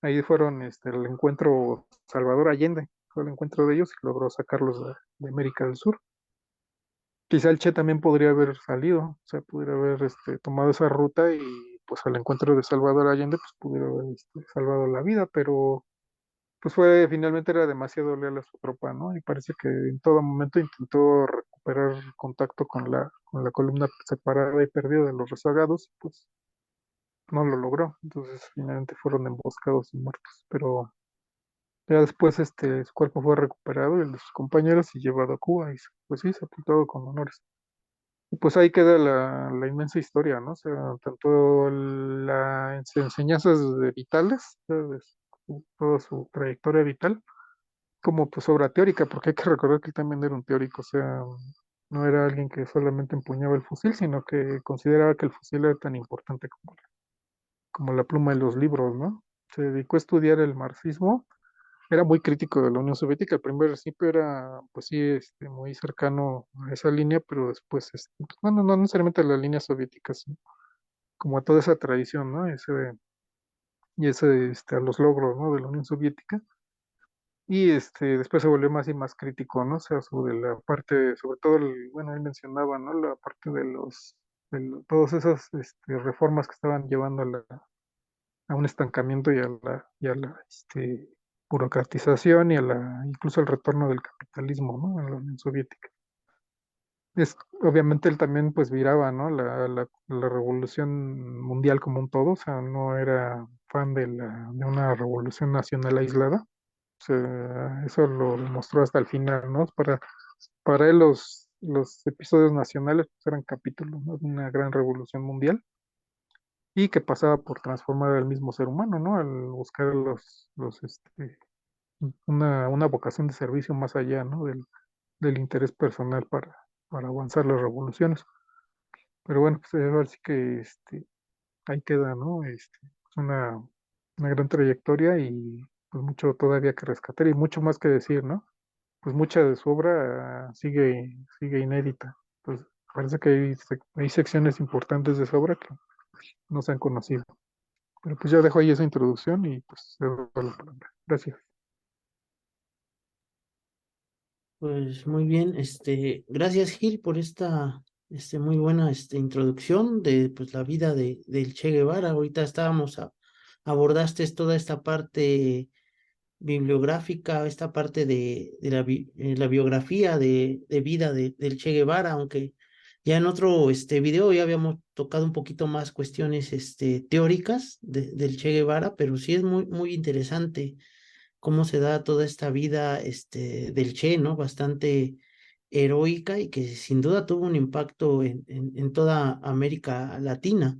Ahí fueron el encuentro Salvador Allende, fue el encuentro de ellos y logró sacarlos de América del Sur. Quizá el Che también podría haber salido, o sea, pudiera haber tomado esa ruta y pues al encuentro de Salvador Allende, pues pudiera haber salvado la vida, pero pues finalmente era demasiado leal a su tropa, ¿no? Y parece que en todo momento intentó recuperar contacto con la columna separada y perdida de los rezagados, pues no lo logró. Entonces finalmente fueron emboscados y muertos. Pero ya después su cuerpo fue recuperado y el de sus compañeros y llevado a Cuba y pues sí, sepultado con honores. Y pues ahí queda la inmensa historia, ¿no? O sea, tanto las enseñanzas vitales, o sea, toda su trayectoria vital como pues obra teórica, porque hay que recordar que él también era un teórico, o sea, no era alguien que solamente empuñaba el fusil, sino que consideraba que el fusil era tan importante como la pluma de los libros, ¿no? Se dedicó a estudiar el marxismo, era muy crítico de la Unión Soviética, al primer principio era, pues sí, muy cercano a esa línea, pero después, pues, bueno, no necesariamente a la línea soviética, sino como a toda esa tradición, ¿no? A los logros, ¿no? De la Unión Soviética. Y después se volvió más y más crítico, ¿no? O sea, sobre la parte, sobre todo, bueno, él mencionaba, ¿no? La parte todas esas reformas que estaban llevando a un estancamiento y a la burocratización incluso al retorno del capitalismo, ¿no? En la Unión Soviética. Obviamente él también pues viraba, ¿no? La revolución mundial como un todo, o sea, no era fan de una revolución nacional aislada sea, eso lo demostró hasta el final, ¿no? Para él los episodios nacionales pues, eran capítulos, ¿no? De una gran revolución mundial y que pasaba por transformar al mismo ser humano, ¿no? Al buscar una vocación de servicio más allá, ¿no? Del interés personal para avanzar las revoluciones. Pero bueno, pues ahora sí que ahí queda, ¿no? Una gran trayectoria y pues mucho todavía que rescatar y mucho más que decir, ¿no? Pues mucha de su obra sigue inédita. Pues parece que hay secciones importantes de su obra que no se han conocido. Pero pues ya dejo ahí esa introducción y pues te doy la palabra. Gracias. Pues muy bien, gracias Gil por esta, muy buena, introducción de, pues, la vida del Che Guevara. Ahorita abordaste toda esta parte bibliográfica, esta parte de la biografía de vida del Che Guevara, aunque ya en otro, video ya habíamos tocado un poquito más cuestiones, teóricas del Che Guevara, pero sí es muy, muy interesante cómo se da toda esta vida, del Che, ¿no? Bastante heroica y que sin duda tuvo un impacto en toda América Latina.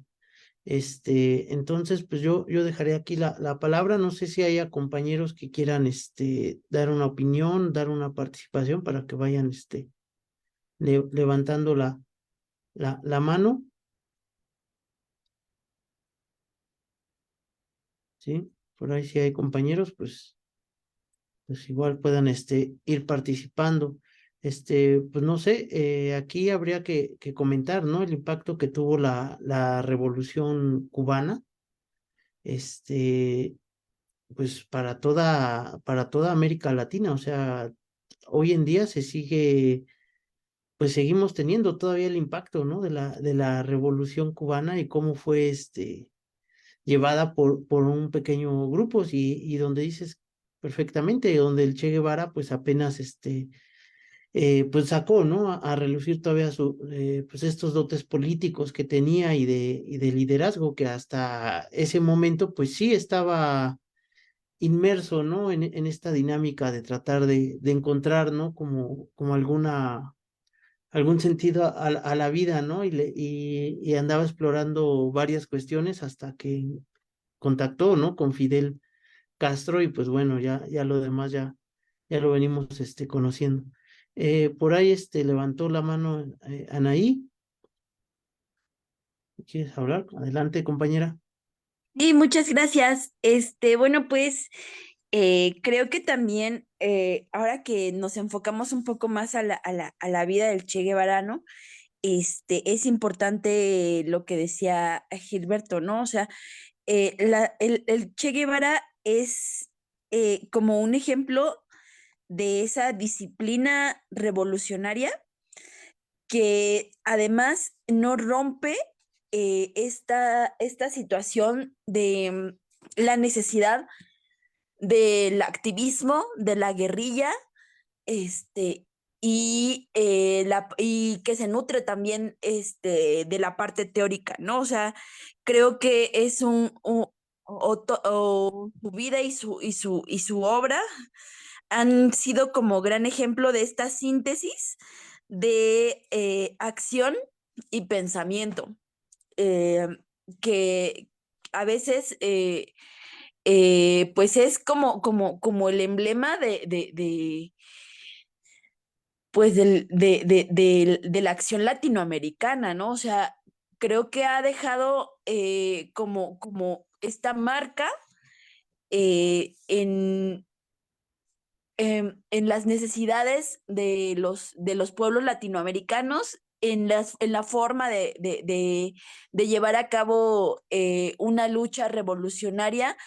Entonces, pues yo dejaré aquí la palabra. No sé si haya compañeros que quieran, dar una opinión, dar una participación para que vayan, levantando la mano, ¿sí? Por ahí si hay compañeros, pues igual puedan, ir participando. Pues no sé, aquí habría que comentar, ¿no? El impacto que tuvo la Revolución Cubana, este, pues para toda América Latina. O sea, hoy en día pues seguimos teniendo todavía el impacto, ¿no? De la Revolución Cubana y cómo fue, llevada por un pequeño grupo y donde dices perfectamente, donde el Che Guevara pues apenas, pues sacó, ¿no? A relucir todavía pues estos dotes políticos que tenía y de liderazgo que hasta ese momento pues sí estaba inmerso, ¿no? En esta dinámica de tratar de encontrar, ¿no? Como algún sentido a la vida, ¿no? Y andaba explorando varias cuestiones hasta que contactó, ¿no? Con Fidel Castro y pues bueno, ya lo demás ya lo venimos, conociendo. Por ahí, levantó la mano, Anaí. ¿Quieres hablar? Adelante, compañera. Sí, muchas gracias. Bueno, pues creo que también ahora que nos enfocamos un poco más a la vida del Che Guevara, ¿no? Es importante lo que decía Gilberto, ¿no? O sea, el Che Guevara es como un ejemplo de esa disciplina revolucionaria que además no rompe esta situación de la necesidad del activismo, de la guerrilla, este, y que se nutre también de la parte teórica, ¿no? O sea, creo que es o su vida y su obra han sido como gran ejemplo de esta síntesis de acción y pensamiento, eh, que a veces pues es como el emblema pues de la acción latinoamericana, ¿no? O sea, creo que ha dejado como esta marca en las necesidades de los pueblos latinoamericanos, en la forma de llevar a cabo una lucha revolucionaria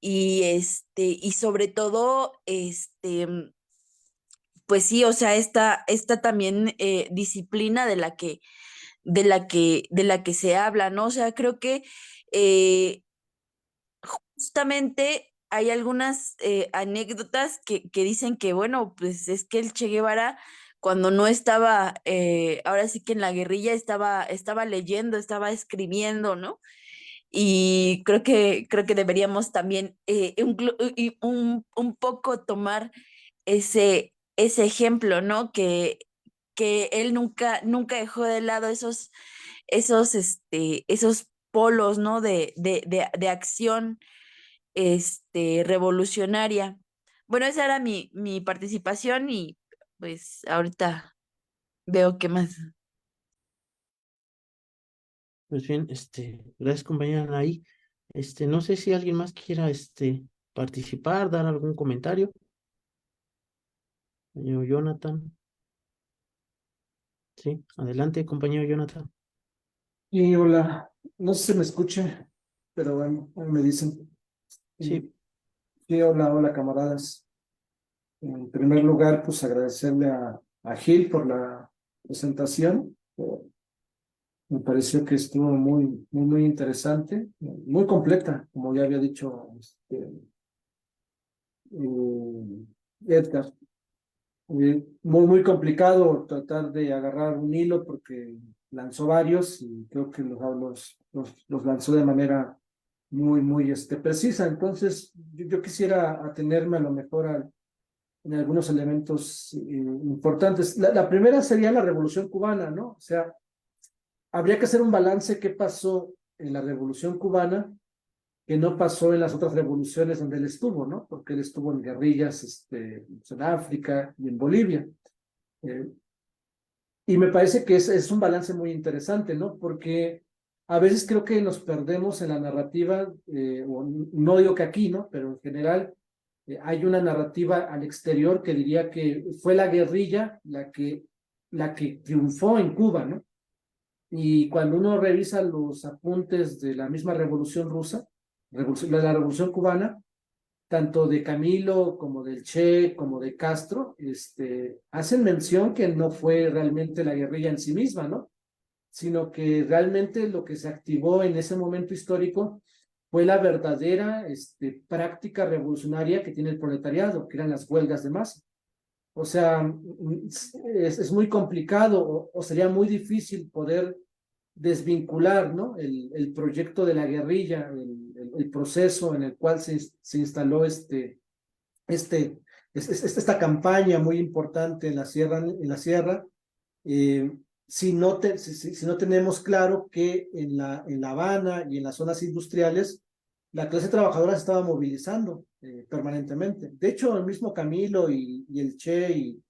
y sobre todo, pues sí, o sea, esta también disciplina de la que se habla, ¿no? O sea, creo que eh, justamente hay algunas anécdotas que dicen que, bueno, pues es que el Che Guevara, cuando no estaba, ahora sí que en la guerrilla estaba leyendo, estaba escribiendo, ¿no? Y creo que deberíamos también un poco tomar ese ejemplo, ¿no? Que él nunca dejó de lado esos polos, ¿no? De acción revolucionaria. Bueno, esa era mi participación y pues ahorita veo qué más. Pues bien, gracias, compañera Anaí. No sé si alguien más quiera, participar, dar algún comentario. Compañero Jonathan. Sí, adelante, compañero Jonathan. Y hola, no sé si me escuche. pero bueno, ahí me dicen. Sí, Sí, hola, hola, camaradas. En primer lugar, pues agradecerle a Gil por la presentación. Me pareció que estuvo muy interesante, muy completa, como ya había dicho Edgar. Muy complicado tratar de agarrar un hilo porque lanzó varios y creo que los lanzó de manera muy precisa. Entonces, yo quisiera atenerme a lo mejor en algunos elementos importantes. La primera sería la Revolución Cubana, ¿no? O sea, habría que hacer un balance qué pasó en la Revolución Cubana que no pasó en las otras revoluciones donde él estuvo, ¿no? Porque él estuvo en guerrillas en África y en Bolivia. Eh, y me parece que es un balance muy interesante, ¿no? Porque a veces creo que nos perdemos en la narrativa, o no digo que aquí, ¿no? Pero en general hay una narrativa al exterior que diría que fue la guerrilla la que triunfó en Cuba, ¿no? Y cuando uno revisa los apuntes de la misma Revolución Rusa, la Revolución Cubana, tanto de Camilo como del Che, como de Castro, hacen mención que no fue realmente la guerrilla en sí misma, ¿no? Sino que realmente lo que se activó en ese momento histórico fue la verdadera práctica revolucionaria que tiene el proletariado, que eran las huelgas de masa. O sea, es muy complicado o sería muy difícil poder desvincular, ¿no? Proyecto de la guerrilla, el proceso en el cual se instaló esta campaña muy importante en la sierra, eh, si no tenemos claro que en la Habana y en las zonas industriales, la clase trabajadora se estaba movilizando permanentemente. De hecho, el mismo Camilo y el Che y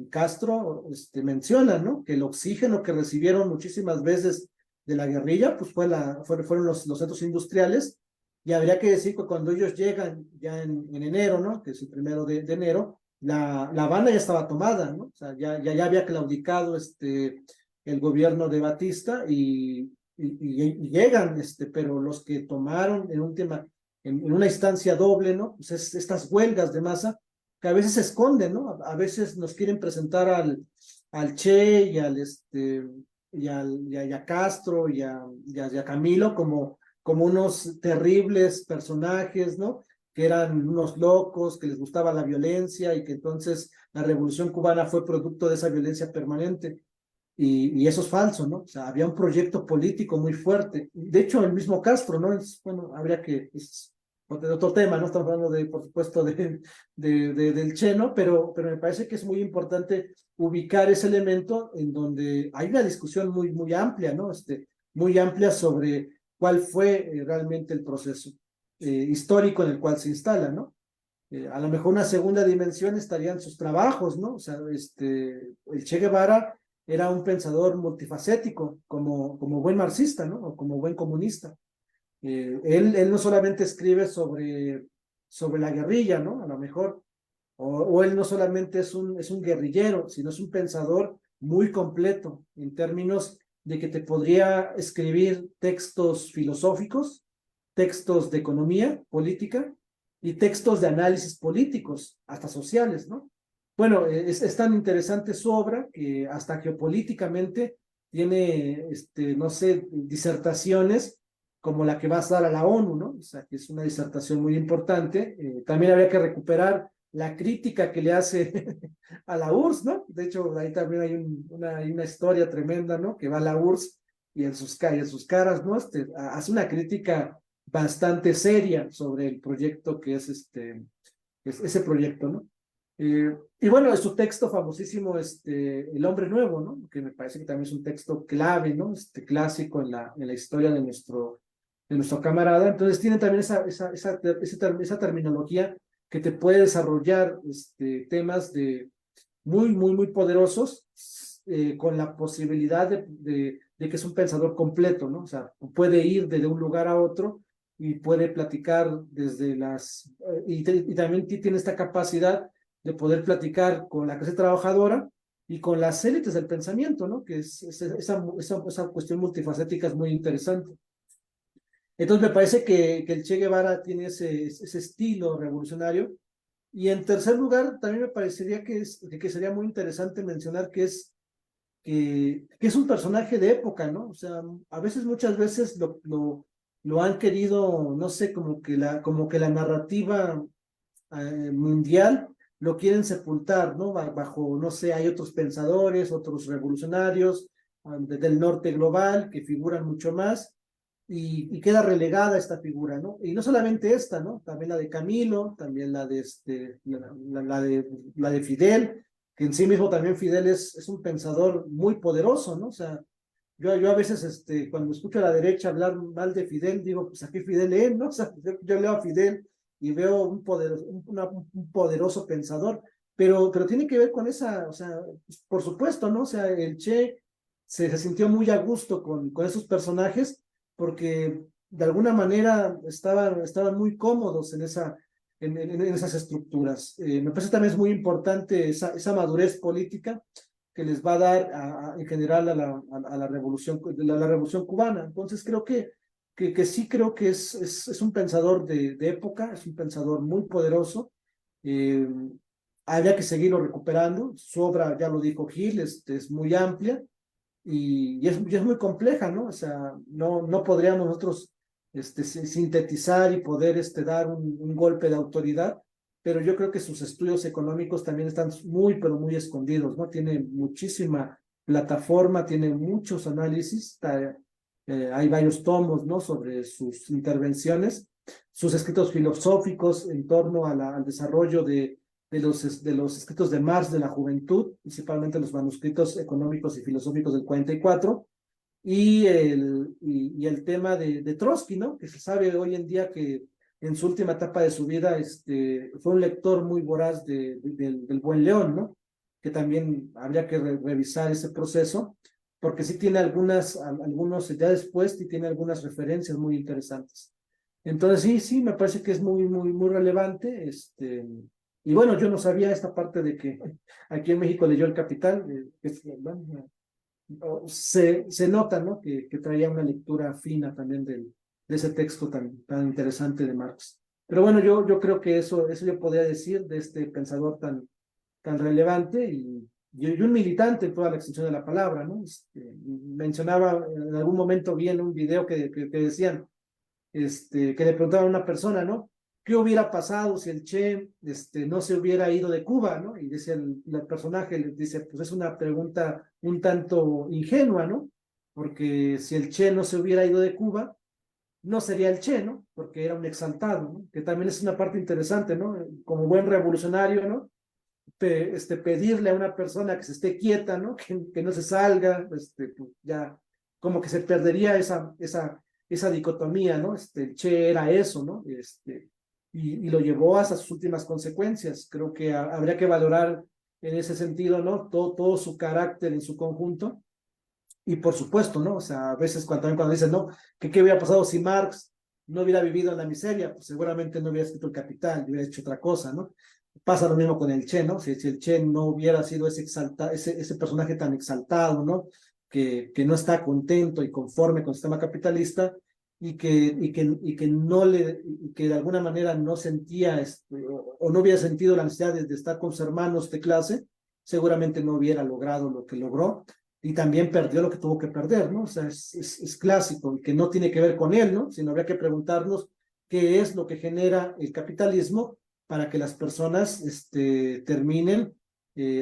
Castro mencionan, ¿no? Que el oxígeno que recibieron muchísimas veces de la guerrilla, pues fueron los centros industriales, y habría que decir que cuando ellos llegan ya en enero, ¿no? Que es el 1 de enero, la Habana ya estaba tomada, ¿no? O sea, ya había claudicado el gobierno de Batista y llegan, pero los que tomaron en una instancia doble, ¿no? Pues estas huelgas de masa que a veces se esconden, ¿no? A veces nos quieren presentar al Che y a Castro y a Camilo como unos terribles personajes, ¿no? Que eran unos locos, que les gustaba la violencia y que entonces la Revolución Cubana fue producto de esa violencia permanente. Y eso es falso, ¿no? O sea, había un proyecto político muy fuerte. De hecho, el mismo Castro, ¿no? Bueno, habría que, es otro tema, ¿no? Estamos hablando por supuesto, del Che, ¿no? Pero me parece que es muy importante ubicar ese elemento en donde hay una discusión muy amplia, ¿no? Muy amplia sobre cuál fue realmente el proceso histórico en el cual se instala, ¿no? A lo mejor una segunda dimensión estarían sus trabajos, ¿no? O sea, el Che Guevara era un pensador multifacético, como buen marxista, ¿no? O como buen comunista. Él no solamente escribe sobre la guerrilla, ¿no? A lo mejor, o él no solamente es un guerrillero, sino es un pensador muy completo en términos de que te podría escribir textos filosóficos, textos de economía política y textos de análisis políticos, hasta sociales, ¿no? Bueno, es tan interesante su obra que hasta geopolíticamente tiene, no sé, disertaciones como la que va a dar a la ONU, ¿no? O sea, que es una disertación muy importante. También habría que recuperar la crítica que le hace a la URSS, ¿no? De hecho, ahí también hay una historia tremenda, ¿no? Que va a la URSS y en sus caras, ¿no? Hace una crítica bastante seria sobre el proyecto que es ese proyecto, ¿no? Y bueno, es su texto famosísimo, El Hombre Nuevo, ¿no? Que me parece que también es un texto clave, ¿no? Clásico en la historia de nuestro camarada. Entonces tiene también esa terminología que te puede desarrollar temas muy poderosos con la posibilidad de que es un pensador completo, ¿no? O sea, puede ir de un lugar a otro y puede platicar desde y también tiene esta capacidad de poder platicar con la clase trabajadora y con las élites del pensamiento, ¿no? Que esa cuestión multifacética es muy interesante. Entonces me parece que el Che Guevara tiene ese estilo revolucionario. Y en tercer lugar, también me parecería que sería muy interesante mencionar que es un personaje de época, ¿no? O sea, a veces, muchas veces lo han querido, no sé, como que la narrativa mundial lo quieren sepultar, ¿no? Bajo, no sé, hay otros pensadores, otros revolucionarios del norte global que figuran mucho más y queda relegada esta figura, ¿no? Y no solamente esta, ¿no? También la de Camilo, también la de Fidel, que en sí mismo también Fidel es un pensador muy poderoso, ¿no? O sea, yo a veces, cuando escucho a la derecha hablar mal de Fidel, digo, pues aquí Fidel es, ¿no? O sea, yo leo a Fidel y veo un poderoso pensador, pero tiene que ver con esa, o sea, pues, por supuesto, ¿no? O sea, el Che se sintió muy a gusto con esos personajes porque de alguna manera estaban muy cómodos en esas estructuras. Me parece también es muy importante esa madurez política que les va a dar en general a la revolución cubana. Entonces creo que sí creo que es un pensador de época, es un pensador muy poderoso. Eh, Habría que seguirlo recuperando. Su obra, ya lo dijo Gil, es muy amplia y es muy compleja, ¿no? O sea, no podríamos nosotros sintetizar y poder dar un golpe de autoridad, pero yo creo que sus estudios económicos también están muy, pero muy escondidos, ¿no? Tiene muchísima plataforma, tiene muchos análisis, hay varios tomos, ¿no? Sobre sus intervenciones, sus escritos filosóficos en torno al desarrollo de los escritos de Marx de la juventud, principalmente los manuscritos económicos y filosóficos del 44, y el tema de Trotsky, ¿no? Que se sabe hoy en día que en su última etapa de su vida fue un lector muy voraz del Buen León, ¿no? Que también habría que revisar ese proceso, porque sí tiene algunos, ya después, sí tiene algunas referencias muy interesantes. Entonces, sí, me parece que es muy relevante. Y bueno, yo no sabía esta parte de que aquí en México leyó El Capital. Bueno, se nota, ¿no? Que traía una lectura fina también de ese texto tan interesante de Marx. Pero bueno, yo creo que eso yo podría decir de este pensador tan relevante y un militante en toda la extensión de la palabra, ¿no? Mencionaba en algún momento vi en un video que decían, que le preguntaban a una persona, ¿no? ¿Qué hubiera pasado si el Che no se hubiera ido de Cuba, ¿no? Y dice el personaje, le dice, pues es una pregunta un tanto ingenua, ¿no? Porque si el Che no se hubiera ido de Cuba, no sería el Che, ¿no? Porque era un exaltado, ¿no? Que también es una parte interesante, ¿no? Como buen revolucionario, ¿no? Pedirle a una persona que se esté quieta, ¿no? Que no se salga, pues ya como que se perdería esa dicotomía, ¿no? El Che era eso, ¿no? Y lo llevó hasta sus últimas consecuencias. Creo que habría que valorar en ese sentido, ¿no? Todo su carácter en su conjunto. Y por supuesto, ¿no? O sea, a veces también cuando dicen, ¿no? ¿Qué hubiera pasado si Marx no hubiera vivido en la miseria? Pues seguramente no hubiera escrito El Capital, hubiera hecho otra cosa, ¿no? Pasa lo mismo con el Che, ¿no? Si el Che no hubiera sido ese personaje tan exaltado, ¿no? Que no está contento y conforme con el sistema capitalista y que de alguna manera no sentía o no hubiera sentido la necesidad de estar con sus hermanos de clase, seguramente no hubiera logrado lo que logró y también perdió lo que tuvo que perder, ¿no? O sea, es clásico y que no tiene que ver con él, ¿no? Sino habría que preguntarnos qué es lo que genera el capitalismo para que las personas terminen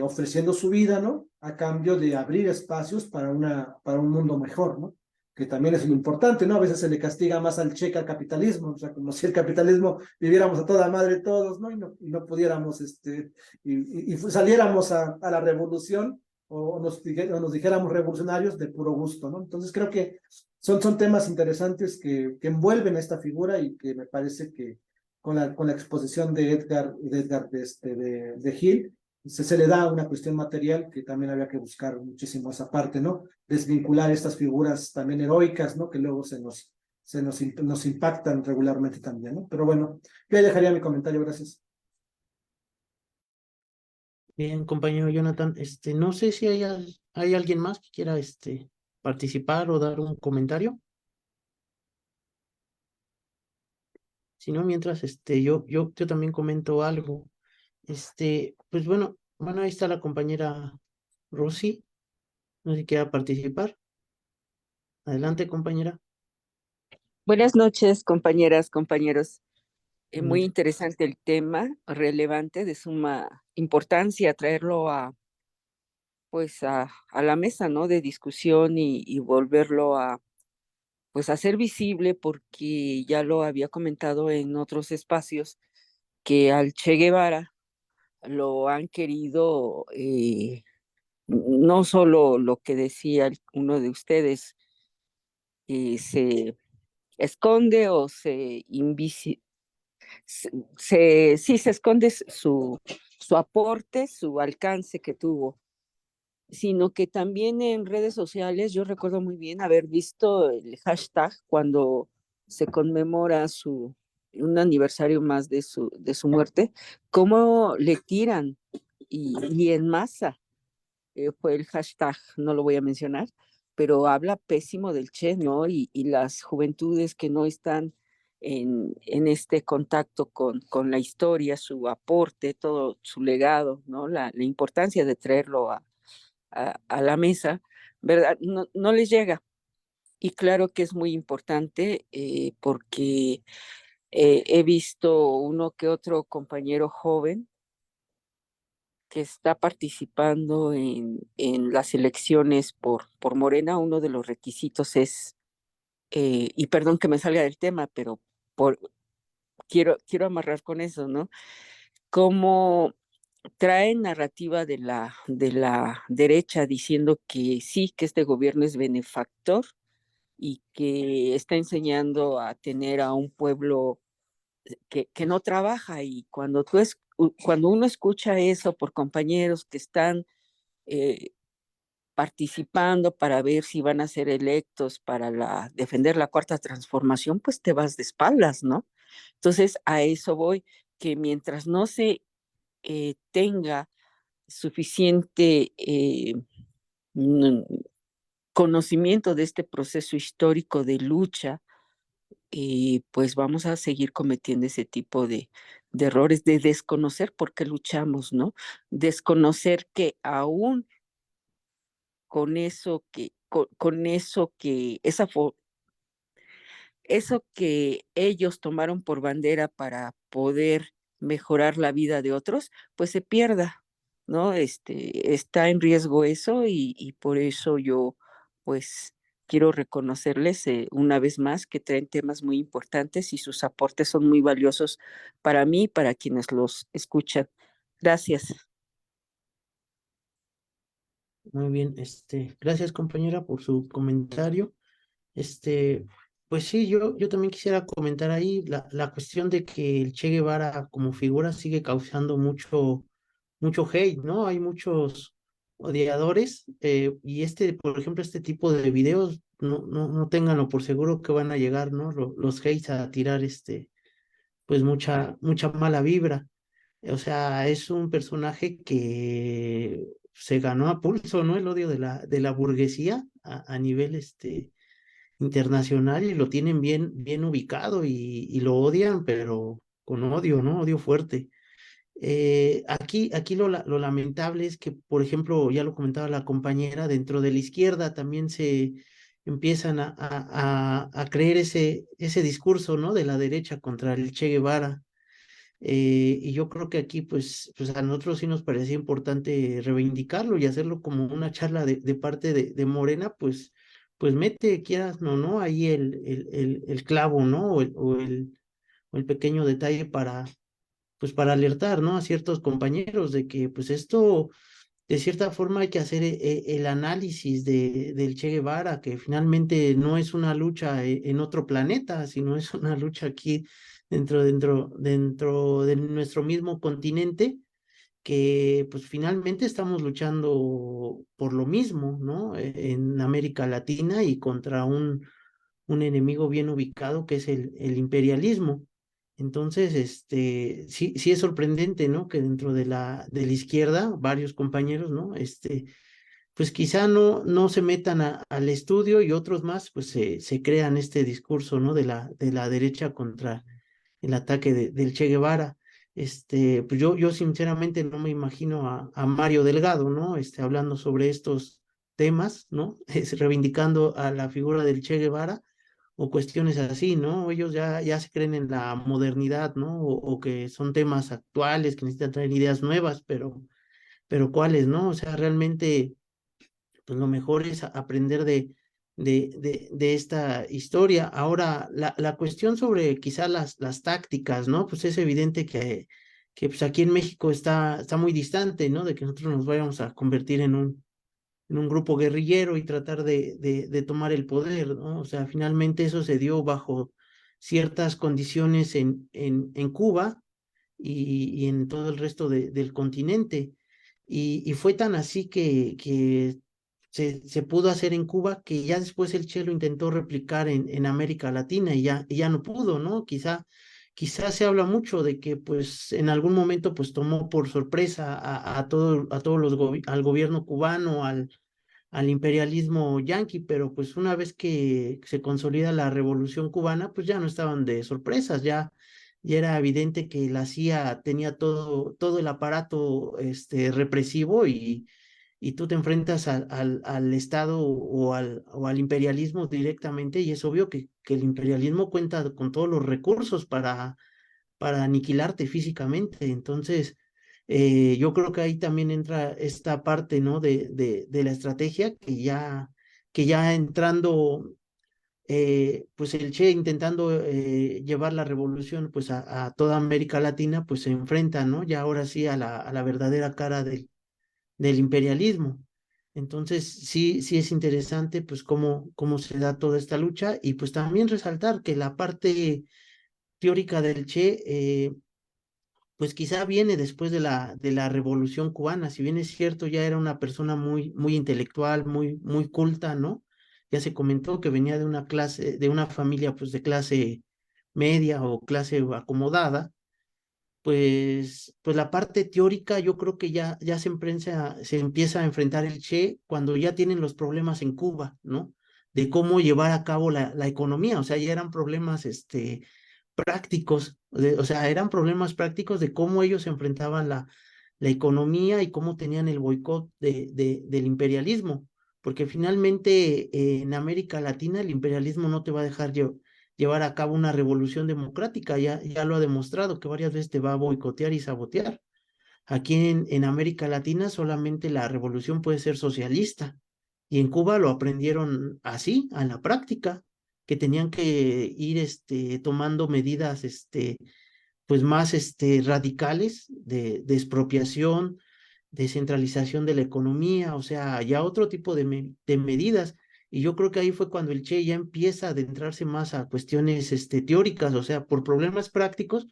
ofreciendo su vida, ¿no? A cambio de abrir espacios para un mundo mejor, ¿no? Que también es lo importante, ¿no? A veces se le castiga más al Che que al capitalismo, o sea, como si el capitalismo viviéramos a toda madre todos, ¿no? Y no pudiéramos, y saliéramos a la revolución o nos dijéramos revolucionarios de puro gusto, ¿no? Entonces creo que son temas interesantes que envuelven a esta figura y que me parece que con la exposición de Edgar de Hill, se le da una cuestión material que también había que buscar muchísimo esa parte, ¿no? Desvincular estas figuras también heroicas, ¿no? Que luego nos impactan regularmente también, ¿no? Pero bueno, yo ahí dejaría mi comentario, gracias. Bien, compañero Jonathan, no sé si hay alguien más que quiera participar o dar un comentario. Si no, mientras, yo también comento algo. Pues bueno, ahí está la compañera Rosy, no sé si quiera participar. Adelante, compañera. Buenas noches, compañeras, compañeros. Muy Buenas interesante el tema, relevante, de suma importancia traerlo a la mesa, ¿no? De discusión y volverlo pues, a hacer visible, porque ya lo había comentado en otros espacios, que al Che Guevara lo han querido, no solo lo que decía uno de ustedes, se esconde o sí se esconde su aporte, su alcance que tuvo, sino que también en redes sociales yo recuerdo muy bien haber visto el hashtag cuando se conmemora un aniversario más de su muerte, cómo le tiran y en masa, fue el hashtag, no lo voy a mencionar, pero habla pésimo del Che, ¿no? Y las juventudes que no están en este contacto con la historia, su aporte, todo su legado, ¿no? La importancia de traerlo a la mesa, ¿verdad? No, no les llega. Y claro que es muy importante, porque he visto uno que otro compañero joven que está participando en las elecciones por Morena. Uno de los requisitos es, y perdón que me salga del tema, pero por, quiero amarrar con eso, ¿no? Cómo traen narrativa de la derecha diciendo que sí, que este gobierno es benefactor y que está enseñando a tener a un pueblo que no trabaja. Y cuando uno escucha eso por compañeros que están eh, participando para ver si van a ser electos para defender la cuarta transformación, pues te vas de espaldas, ¿no? Entonces, a eso voy, que mientras no se tenga suficiente mm, conocimiento de este proceso histórico de lucha, pues vamos a seguir cometiendo ese tipo de errores, de desconocer por qué luchamos, ¿no? Desconocer que aún con eso con eso eso que ellos tomaron por bandera para poder mejorar la vida de otros, pues se pierda, ¿no? Está en riesgo eso, y por eso yo, pues, quiero reconocerles una vez más que traen temas muy importantes y sus aportes son muy valiosos para mí y para quienes los escuchan. Gracias. Muy bien, gracias, compañera, por su comentario. Este, pues sí, yo también quisiera comentar ahí la cuestión de que el Che Guevara como figura sigue causando mucho hate, ¿no? Hay muchos odiadores, y por ejemplo, este tipo de videos, no ténganlo por seguro que van a llegar, ¿no? Los hates a tirar, pues mucha mala vibra. O sea, es un personaje que se ganó a pulso, ¿no? El odio de la burguesía a nivel, internacional, y lo tienen bien ubicado, y lo odian, pero con odio, ¿no? Odio fuerte. Aquí lo lamentable es que, por ejemplo, ya lo comentaba la compañera, dentro de la izquierda también se empiezan a creer ese discurso, ¿no? De la derecha contra el Che Guevara. Y yo creo que aquí, pues a nosotros sí nos parecía importante reivindicarlo y hacerlo como una charla de parte de Morena, pues mete, quieras o no, ahí el clavo, ¿no? O el pequeño detalle para alertar, ¿no? A ciertos compañeros de que, pues esto, de cierta forma hay que hacer el análisis del Che Guevara, que finalmente no es una lucha en otro planeta, sino es una lucha aquí dentro de nuestro mismo continente, que pues finalmente estamos luchando por lo mismo, ¿no? En América Latina, y contra un enemigo bien ubicado que es el imperialismo. Entonces, sí es sorprendente, ¿no? Que dentro de la izquierda, varios compañeros, ¿no? Pues quizá no se metan al estudio, y otros más, pues se crean este discurso, ¿no? De la derecha contra el ataque del Che Guevara. Pues yo sinceramente no me imagino a Mario Delgado, ¿no? Hablando sobre estos temas, ¿no? Reivindicando a la figura del Che Guevara o cuestiones así, ¿no? Ellos ya se creen en la modernidad, ¿no? O que son temas actuales, que necesitan traer ideas nuevas, pero ¿cuáles, no? O sea, realmente pues lo mejor es aprender de esta historia. Ahora, la cuestión sobre quizás las tácticas, ¿no? Pues es evidente que pues aquí en México está muy distante, ¿no? De que nosotros nos vayamos a convertir en un grupo guerrillero y tratar de tomar el poder, ¿no? O sea, finalmente eso se dio bajo ciertas condiciones en Cuba y en todo el resto del continente. Y fue tan así que se pudo hacer en Cuba que ya después el Che lo intentó replicar en América Latina y ya no pudo, ¿no? Quizá se habla mucho de que pues en algún momento pues tomó por sorpresa a todos al gobierno cubano, al imperialismo yanqui, pero pues una vez que se consolida la revolución cubana, pues ya no estaban de sorpresas, ya era evidente que la CIA tenía todo el aparato represivo y tú te enfrentas al Estado o al imperialismo directamente y es obvio que el imperialismo cuenta con todos los recursos para aniquilarte físicamente. Entonces, yo creo que ahí también entra esta parte, ¿no? De la estrategia que ya entrando, pues el Che intentando llevar la revolución pues a toda América Latina, pues se enfrenta, ¿no? Ya ahora sí a la verdadera cara del imperialismo. Entonces, sí es interesante pues cómo se da toda esta lucha y pues también resaltar que la parte teórica del Che, pues quizá viene después de la Revolución Cubana, si bien es cierto, ya era una persona muy intelectual, muy culta, ¿no? Ya se comentó que venía de una clase, de una familia pues de clase media o clase acomodada, pues la parte teórica yo creo que ya se empieza a enfrentar el Che cuando ya tienen los problemas en Cuba, ¿no? De cómo llevar a cabo la economía, o sea, ya eran problemas, prácticos, o sea, eran problemas prácticos de cómo ellos enfrentaban la economía y cómo tenían el boicot del imperialismo, porque finalmente en América Latina el imperialismo no te va a dejar llevar a cabo una revolución democrática, ya lo ha demostrado que varias veces te va a boicotear y sabotear. Aquí en América Latina solamente la revolución puede ser socialista y en Cuba lo aprendieron así, a la práctica, que tenían que ir tomando medidas pues más radicales de expropiación, descentralización de la economía, o sea, ya otro tipo de medidas. Y yo creo que ahí fue cuando el Che ya empieza a adentrarse más a cuestiones teóricas, o sea, por problemas prácticos,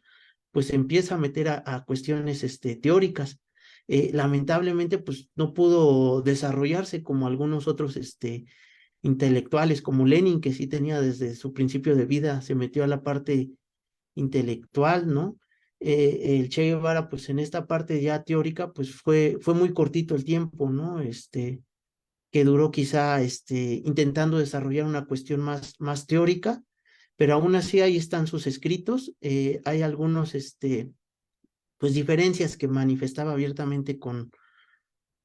pues se empieza a meter a cuestiones teóricas. Lamentablemente, pues no pudo desarrollarse como algunos otros intelectuales, como Lenin, que sí tenía desde su principio de vida, se metió a la parte intelectual, ¿no? El Che Guevara, pues en esta parte ya teórica, pues fue muy cortito el tiempo, ¿no? Que duró quizá intentando desarrollar una cuestión más teórica, pero aún así ahí están sus escritos, hay algunos, pues diferencias que manifestaba abiertamente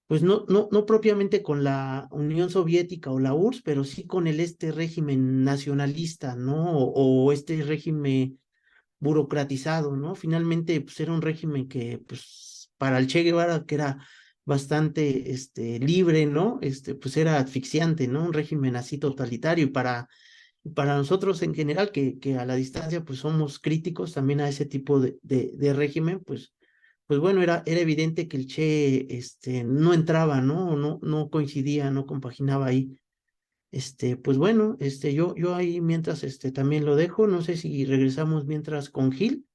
pues no propiamente con la Unión Soviética o la URSS, pero sí con este régimen nacionalista, ¿no? O este régimen burocratizado, ¿no? Finalmente, pues era un régimen que, pues, para el Che Guevara, que era bastante, libre, ¿no? Pues era asfixiante, ¿no? Un régimen así totalitario y para nosotros en general, que a la distancia, pues somos críticos también a ese tipo de régimen, pues bueno, era evidente que el Che, no entraba, ¿no? No coincidía, no compaginaba ahí. Pues bueno, yo ahí mientras, también lo dejo, no sé si regresamos mientras con Gil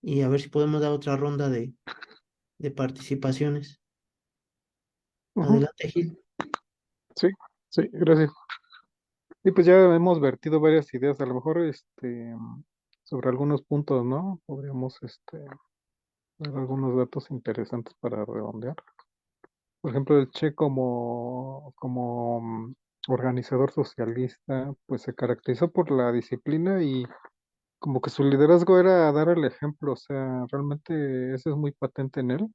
y a ver si podemos dar otra ronda de participaciones. Ujú. Adelante, Gil. Sí, sí, gracias. Y pues ya hemos vertido varias ideas, a lo mejor sobre algunos puntos, ¿no? Podríamos dar algunos datos interesantes para redondear. Por ejemplo, el Che como organizador socialista, pues se caracterizó por la disciplina como que su liderazgo era dar el ejemplo, o sea, realmente eso es muy patente en él,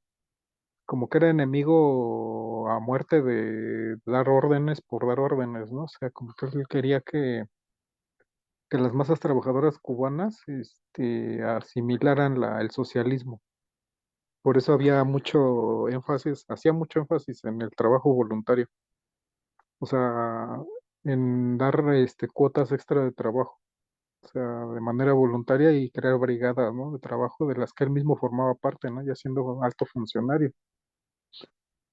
como que era enemigo a muerte de dar órdenes por dar órdenes, ¿no? O sea, como que él quería que las masas trabajadoras cubanas asimilaran el socialismo. Por eso había mucho énfasis, hacía mucho énfasis en el trabajo voluntario, o sea, en dar cuotas extra de trabajo, o sea, de manera voluntaria y crear brigadas, ¿no? De trabajo de las que él mismo formaba parte, ¿no? Ya siendo alto funcionario.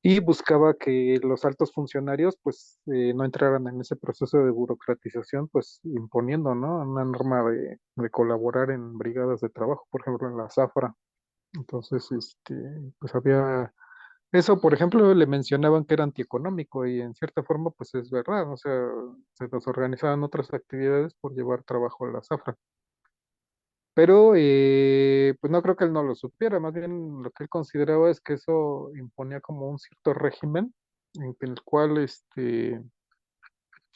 Y buscaba que los altos funcionarios, pues, no entraran en ese proceso de burocratización, pues, imponiendo, ¿no? Una norma de colaborar en brigadas de trabajo, por ejemplo, en la Zafra. Entonces, pues había eso, por ejemplo, le mencionaban que era antieconómico y en cierta forma, pues es verdad, o sea, se desorganizaban otras actividades por llevar trabajo a la zafra. Pero, pues no creo que él no lo supiera, más bien lo que él consideraba es que eso imponía como un cierto régimen en el cual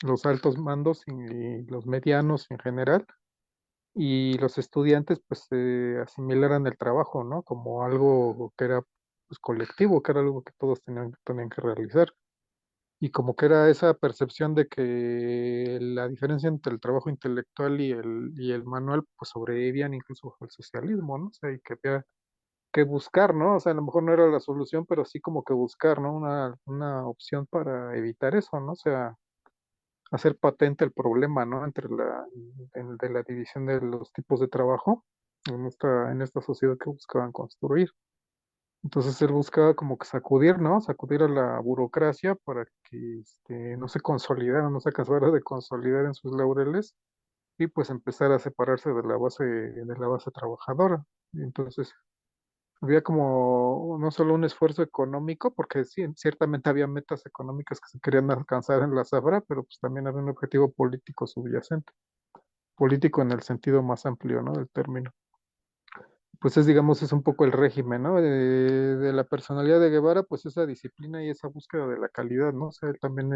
los altos mandos y los medianos en general y los estudiantes pues asimilaran el trabajo, ¿no? Como algo que era pues colectivo, que era algo que todos tenían que realizar. Y como que era esa percepción de que la diferencia entre el trabajo intelectual y el manual, pues sobrevivían incluso bajo el socialismo, ¿no? O sea, y que había que buscar, ¿no? O sea, a lo mejor no era la solución, pero sí como que buscar, ¿no? Una opción para evitar eso, ¿no? O sea, hacer patente el problema, ¿no? De la división de los tipos de trabajo en esta sociedad que buscaban construir. Entonces él buscaba como que sacudir, ¿no? Sacudir a la burocracia para que no se consolidara, no se acabara de consolidar en sus laureles y pues empezar a separarse de la base trabajadora. Y entonces había como no solo un esfuerzo económico, porque sí, ciertamente había metas económicas que se querían alcanzar en la Zafra, pero pues también había un objetivo político subyacente, político en el sentido más amplio, ¿no? Del término. Pues digamos, es un poco el régimen, ¿no? De la personalidad de Guevara, pues esa disciplina y esa búsqueda de la calidad, ¿no? O sea, él también,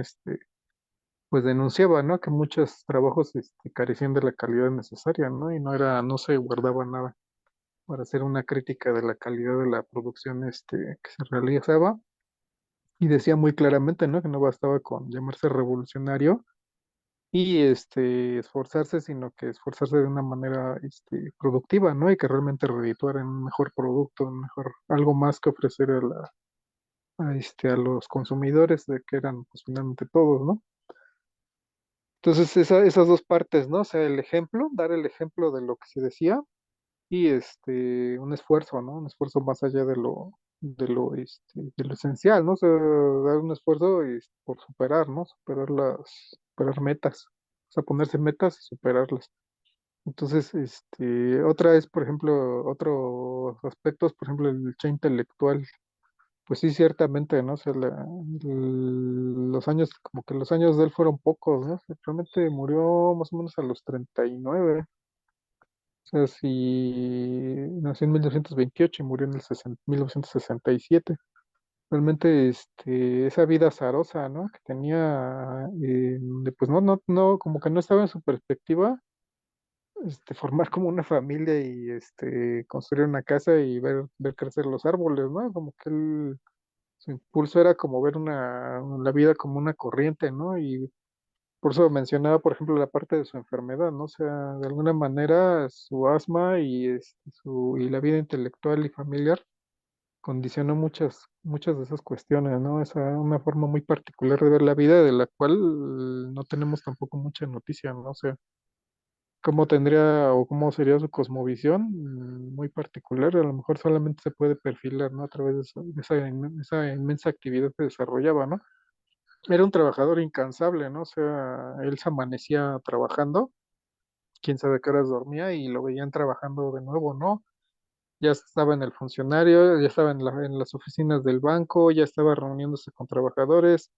pues denunciaba, ¿no? Que muchos trabajos, carecían de la calidad necesaria, ¿no? Y no se guardaba nada para hacer una crítica de la calidad de la producción, que se realizaba. Y decía muy claramente, ¿no? Que no bastaba con llamarse revolucionario y esforzarse, sino que esforzarse de una manera productiva, ¿no? Y que realmente redituar en un mejor producto, algo más que ofrecer a los consumidores, de que eran pues finalmente todos, ¿no? Entonces esas dos partes, ¿no? O sea, dar el ejemplo de lo que se decía y un esfuerzo, ¿no? Un esfuerzo más allá de lo esencial, ¿no? O sea, dar un esfuerzo por superar, ¿no? Superar metas. O sea, ponerse metas y superarlas. Entonces, otra es, por ejemplo, otros aspectos, por ejemplo, el che intelectual, pues sí, ciertamente, ¿no? O sea, los años, como que los años de él fueron pocos, ¿no? O sea, realmente murió más o menos a los 39. O sea, si nació en 1928 y murió en 1967. Realmente, esa vida azarosa, ¿no? Que tenía, pues no, como que no estaba en su perspectiva formar como una familia y construir una casa y ver crecer los árboles, ¿no? Como que su impulso era como ver la vida como una corriente, ¿no? Y por eso mencionaba, por ejemplo, la parte de su enfermedad, ¿no? O sea, de alguna manera su asma y la vida intelectual y familiar condicionó muchas de esas cuestiones, ¿no? Una forma muy particular de ver la vida de la cual no tenemos tampoco mucha noticia, ¿no? O sea, cómo tendría o cómo sería su cosmovisión, muy particular, a lo mejor solamente se puede perfilar, ¿no? A través de esa inmensa actividad que desarrollaba, ¿no? Era un trabajador incansable, ¿no? O sea, él se amanecía trabajando, quién sabe qué horas dormía y lo veían trabajando de nuevo, ¿no? Ya estaba en el funcionario, ya estaba en las oficinas del banco, ya estaba reuniéndose con trabajadores,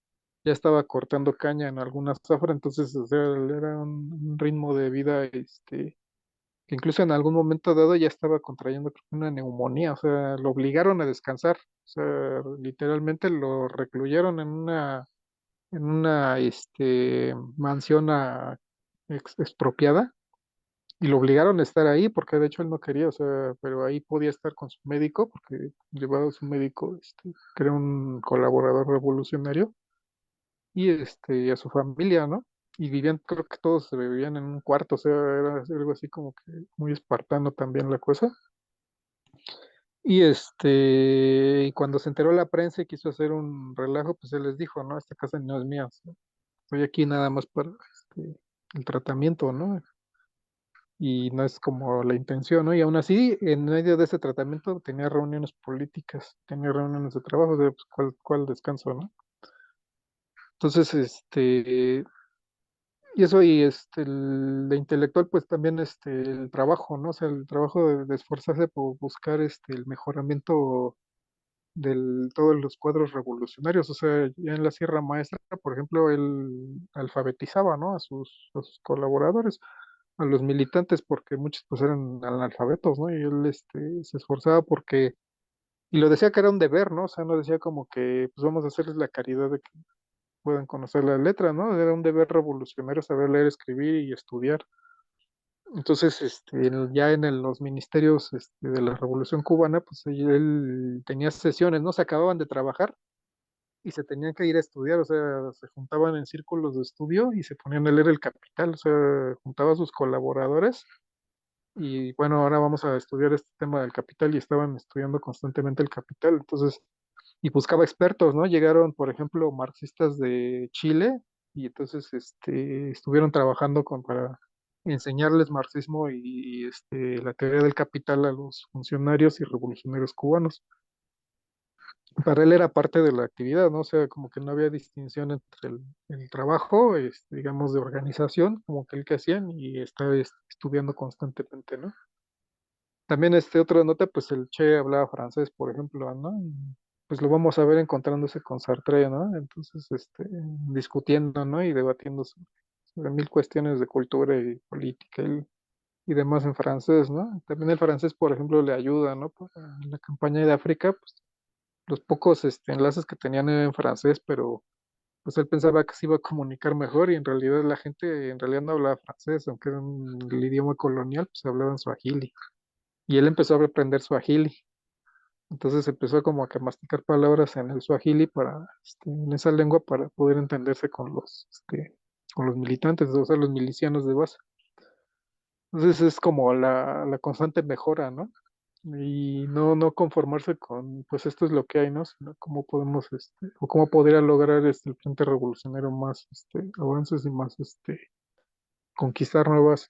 ya estaba cortando caña en alguna zafra, entonces, o sea, era un ritmo de vida, que incluso en algún momento dado ya estaba contrayendo creo que una neumonía, o sea, lo obligaron a descansar, o sea, literalmente lo recluyeron en una mansión expropiada y lo obligaron a estar ahí porque de hecho él no quería, o sea, pero ahí podía estar con su médico porque llevaba a su médico, que era un colaborador revolucionario y a su familia, ¿no? Y vivían, creo que todos se vivían en un cuarto, o sea, era algo así como que muy espartano también la cosa. Y cuando se enteró la prensa y quiso hacer un relajo, pues él les dijo, no, esta casa no es mía, o sea, estoy aquí nada más para el tratamiento, ¿no? Y no es como la intención, ¿no? Y aún así, en medio de ese tratamiento tenía reuniones políticas, tenía reuniones de trabajo, de pues, cuál descanso, ¿no? Entonces, y eso de intelectual, pues también el trabajo, ¿no? O sea, el trabajo de esforzarse por buscar el mejoramiento de todos los cuadros revolucionarios. O sea, ya en la Sierra Maestra, por ejemplo, él alfabetizaba, ¿no? A sus colaboradores, a los militantes, porque muchos pues eran analfabetos, ¿no? Y él se esforzaba porque, y lo decía que era un deber, ¿no? O sea, no decía como que pues vamos a hacerles la caridad de que puedan conocer la letra, ¿no? Era un deber revolucionario saber leer, escribir y estudiar. Entonces, ya en los ministerios de la Revolución Cubana, pues él tenía sesiones, ¿no? Se acababan de trabajar y se tenían que ir a estudiar, o sea, se juntaban en círculos de estudio y se ponían a leer el Capital, o sea, juntaba a sus colaboradores y bueno, ahora vamos a estudiar este tema del Capital y estaban estudiando constantemente el Capital, entonces, y buscaba expertos, ¿no? Llegaron, por ejemplo, marxistas de Chile y entonces estuvieron trabajando para enseñarles marxismo y la teoría del capital a los funcionarios y revolucionarios cubanos. Para él era parte de la actividad, ¿no? O sea, como que no había distinción entre el trabajo, digamos, de organización, como que el que hacían y estar estudiando constantemente, ¿no? También otra nota, pues el Che hablaba francés, por ejemplo, ¿no? Y, pues lo vamos a ver encontrándose con Sartre, ¿no? Entonces, discutiendo, ¿no? Y debatiendo sobre mil cuestiones de cultura y política y demás en francés, ¿no? También el francés, por ejemplo, le ayuda, ¿no? En la campaña de África, pues los pocos enlaces que tenían eran en francés, pero pues él pensaba que se iba a comunicar mejor y en realidad la gente en realidad no hablaba francés, aunque era el idioma colonial, pues hablaba en suajili. Y él empezó a aprender suajili. Entonces empezó como a que masticar palabras en el suajili en esa lengua para poder entenderse con los militantes, o sea, los milicianos de base. Entonces es como la constante mejora, ¿no? Y no conformarse con, pues esto es lo que hay, ¿no? Sino cómo podemos, o cómo podría lograr el Frente Revolucionario más, avances y más, conquistar nuevas,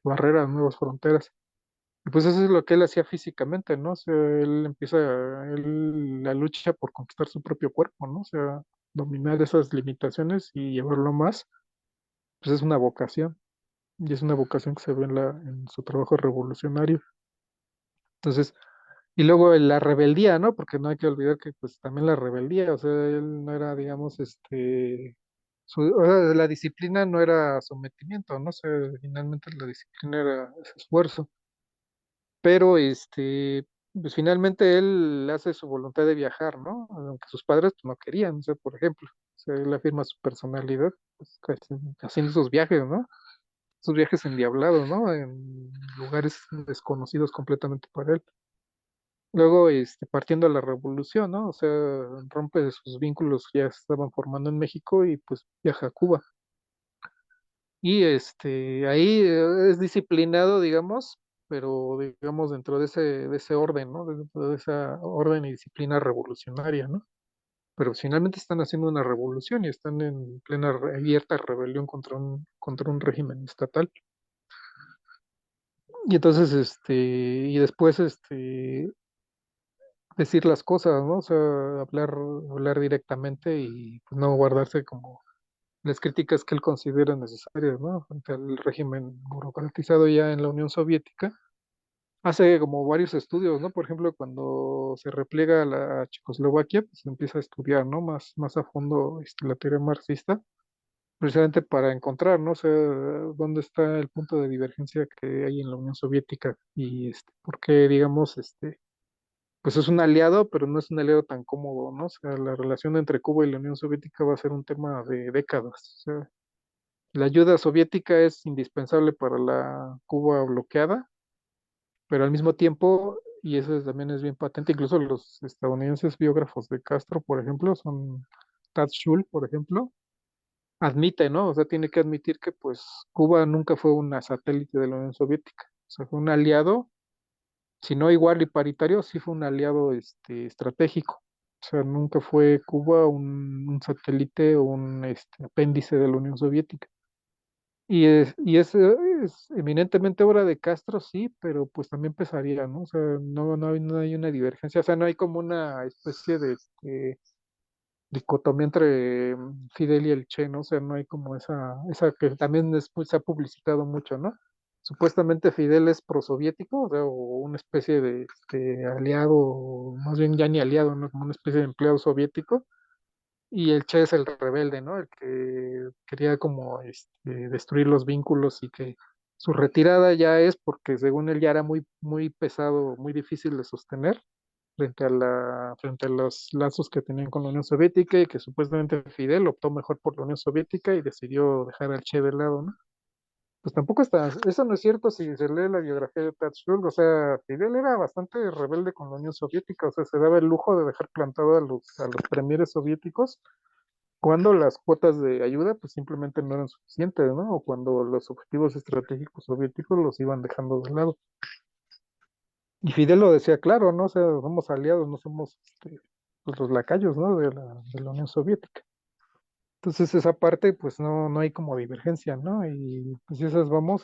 barreras, nuevas fronteras. Y pues eso es lo que él hacía físicamente, ¿no? O sea, la lucha por conquistar su propio cuerpo, ¿no? O sea, dominar esas limitaciones y llevarlo más, pues es una vocación. Y es una vocación que se ve en su trabajo revolucionario. Entonces, y luego la rebeldía, ¿no? Porque no hay que olvidar que pues también la rebeldía, o sea, él no era, digamos, o sea, la disciplina no era sometimiento, ¿no? O sea, finalmente la disciplina era ese esfuerzo, pero pues finalmente él hace su voluntad de viajar, ¿no? Aunque sus padres pues, no querían, o sea, por ejemplo, o sea, él afirma su personalidad, pues, haciendo esos viajes, ¿no? Esos viajes endiablados, ¿no? En lugares desconocidos completamente para él. Luego, partiendo a la revolución, ¿no? O sea, rompe sus vínculos que ya se estaban formando en México y pues viaja a Cuba. Y ahí es disciplinado, digamos, pero digamos dentro de ese orden, ¿no? Dentro de esa orden y disciplina revolucionaria, ¿no? Pero finalmente están haciendo una revolución y están en plena abierta rebelión contra un régimen estatal. Y entonces, y después, decir las cosas, ¿no? O sea, hablar directamente y pues, no guardarse como las críticas que él considera necesarias, ¿no? Frente al régimen burocratizado ya en la Unión Soviética. Hace como varios estudios, ¿no? Por ejemplo, cuando se repliega la Checoslovaquia, pues empieza a estudiar, ¿no? Más a fondo la teoría marxista, precisamente para encontrar, ¿no? O sea, dónde está el punto de divergencia que hay en la Unión Soviética y por qué, digamos, pues es un aliado, pero no es un aliado tan cómodo, ¿no? O sea, la relación entre Cuba y la Unión Soviética va a ser un tema de décadas. O sea, la ayuda soviética es indispensable para la Cuba bloqueada, pero al mismo tiempo, y eso también es bien patente, incluso los estadounidenses biógrafos de Castro, por ejemplo, son Tad Schul, por ejemplo, admite, ¿no? O sea, tiene que admitir que pues Cuba nunca fue una satélite de la Unión Soviética, o sea, fue un aliado, si no igual y paritario, sí fue un aliado estratégico. O sea, nunca fue Cuba un satélite o un apéndice de la Unión Soviética. Es eminentemente obra de Castro, sí, pero pues también pesaría, ¿no? O sea, no hay una divergencia, o sea, no hay como una especie de dicotomía entre Fidel y el Che, ¿no? O sea, no hay como esa que también después se ha publicitado mucho, ¿no? Supuestamente Fidel es prosoviético, o sea, o una especie de aliado, o más bien ya ni aliado, ¿no? Como una especie de empleado soviético, y el Che es el rebelde, ¿no? El que quería como destruir los vínculos y que su retirada ya es porque según él ya era muy pesado, muy difícil de sostener frente a los lazos que tenían con la Unión Soviética y que supuestamente Fidel optó mejor por la Unión Soviética y decidió dejar al Che de lado, ¿no? Pues tampoco está, eso no es cierto si se lee la biografía de Tatsuo, o sea, Fidel era bastante rebelde con la Unión Soviética, o sea, se daba el lujo de dejar plantado a los premieres soviéticos cuando las cuotas de ayuda pues simplemente no eran suficientes, ¿no? O cuando los objetivos estratégicos soviéticos los iban dejando de lado. Y Fidel lo decía claro, ¿no? O sea, somos aliados, no somos pues, los lacayos, ¿no? De la Unión Soviética. Entonces esa parte pues no hay como divergencia, ¿no? Y pues si esas vamos,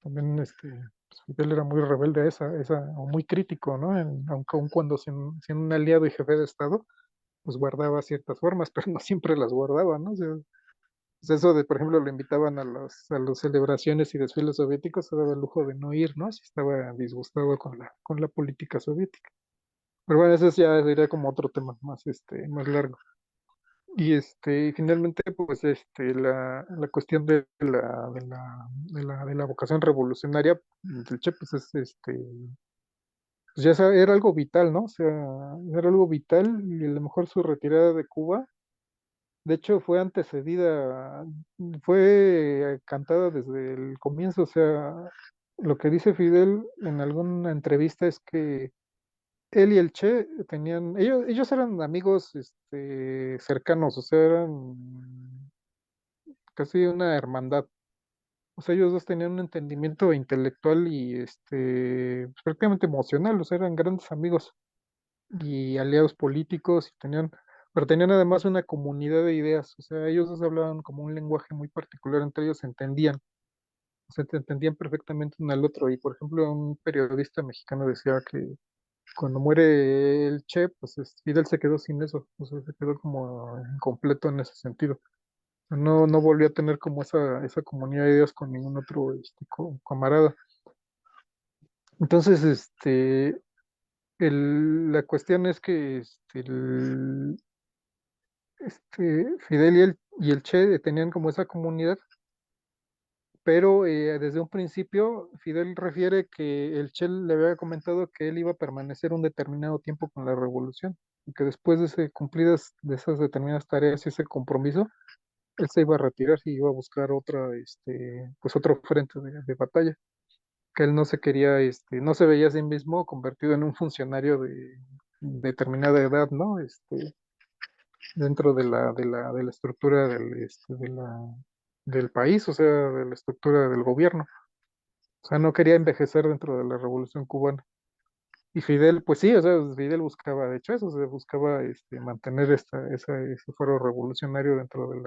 también pues, Fidel era muy rebelde a o muy crítico, ¿no? Aunque aun cuando siendo un aliado y jefe de Estado, pues guardaba ciertas formas, pero no siempre las guardaba, ¿no? O sea, pues eso de, por ejemplo, lo invitaban a las celebraciones y desfiles soviéticos, se daba el lujo de no ir, ¿no? Si estaba disgustado con con la política soviética. Pero bueno, eso ya sería como otro tema más, más largo. Y finalmente, pues, la cuestión de la vocación revolucionaria del Che, pues es, pues ya era algo vital, ¿no? O sea, era algo vital y a lo mejor su retirada de Cuba, de hecho, fue antecedida, fue cantada desde el comienzo, o sea, lo que dice Fidel en alguna entrevista es que él y el Che ellos eran amigos cercanos, o sea, eran casi una hermandad. O sea, ellos dos tenían un entendimiento intelectual y prácticamente emocional, o sea, eran grandes amigos y aliados políticos pero tenían además una comunidad de ideas, o sea, ellos dos hablaban como un lenguaje muy particular, entre ellos se entendían, o sea, se entendían perfectamente uno al otro. Y por ejemplo, un periodista mexicano decía que cuando muere el Che, pues Fidel se quedó sin eso, o sea, se quedó como incompleto en ese sentido. No volvió a tener como esa comunidad de ideas con ningún otro camarada. Entonces, la cuestión es que Fidel y el Che tenían como esa comunidad, pero desde un principio Fidel refiere que el Che le había comentado que él iba a permanecer un determinado tiempo con la revolución y que después cumplidas de esas determinadas tareas y ese compromiso, él se iba a retirar y iba a buscar pues otro frente de batalla, que él no se quería, no se veía a sí mismo convertido en un funcionario de determinada edad, ¿no? Dentro de la estructura del país, o sea, de la estructura del gobierno. O sea, no quería envejecer dentro de la Revolución Cubana. Y Fidel, pues sí, o sea, Fidel buscaba, de hecho, eso, o sea, buscaba mantener ese fuero revolucionario dentro de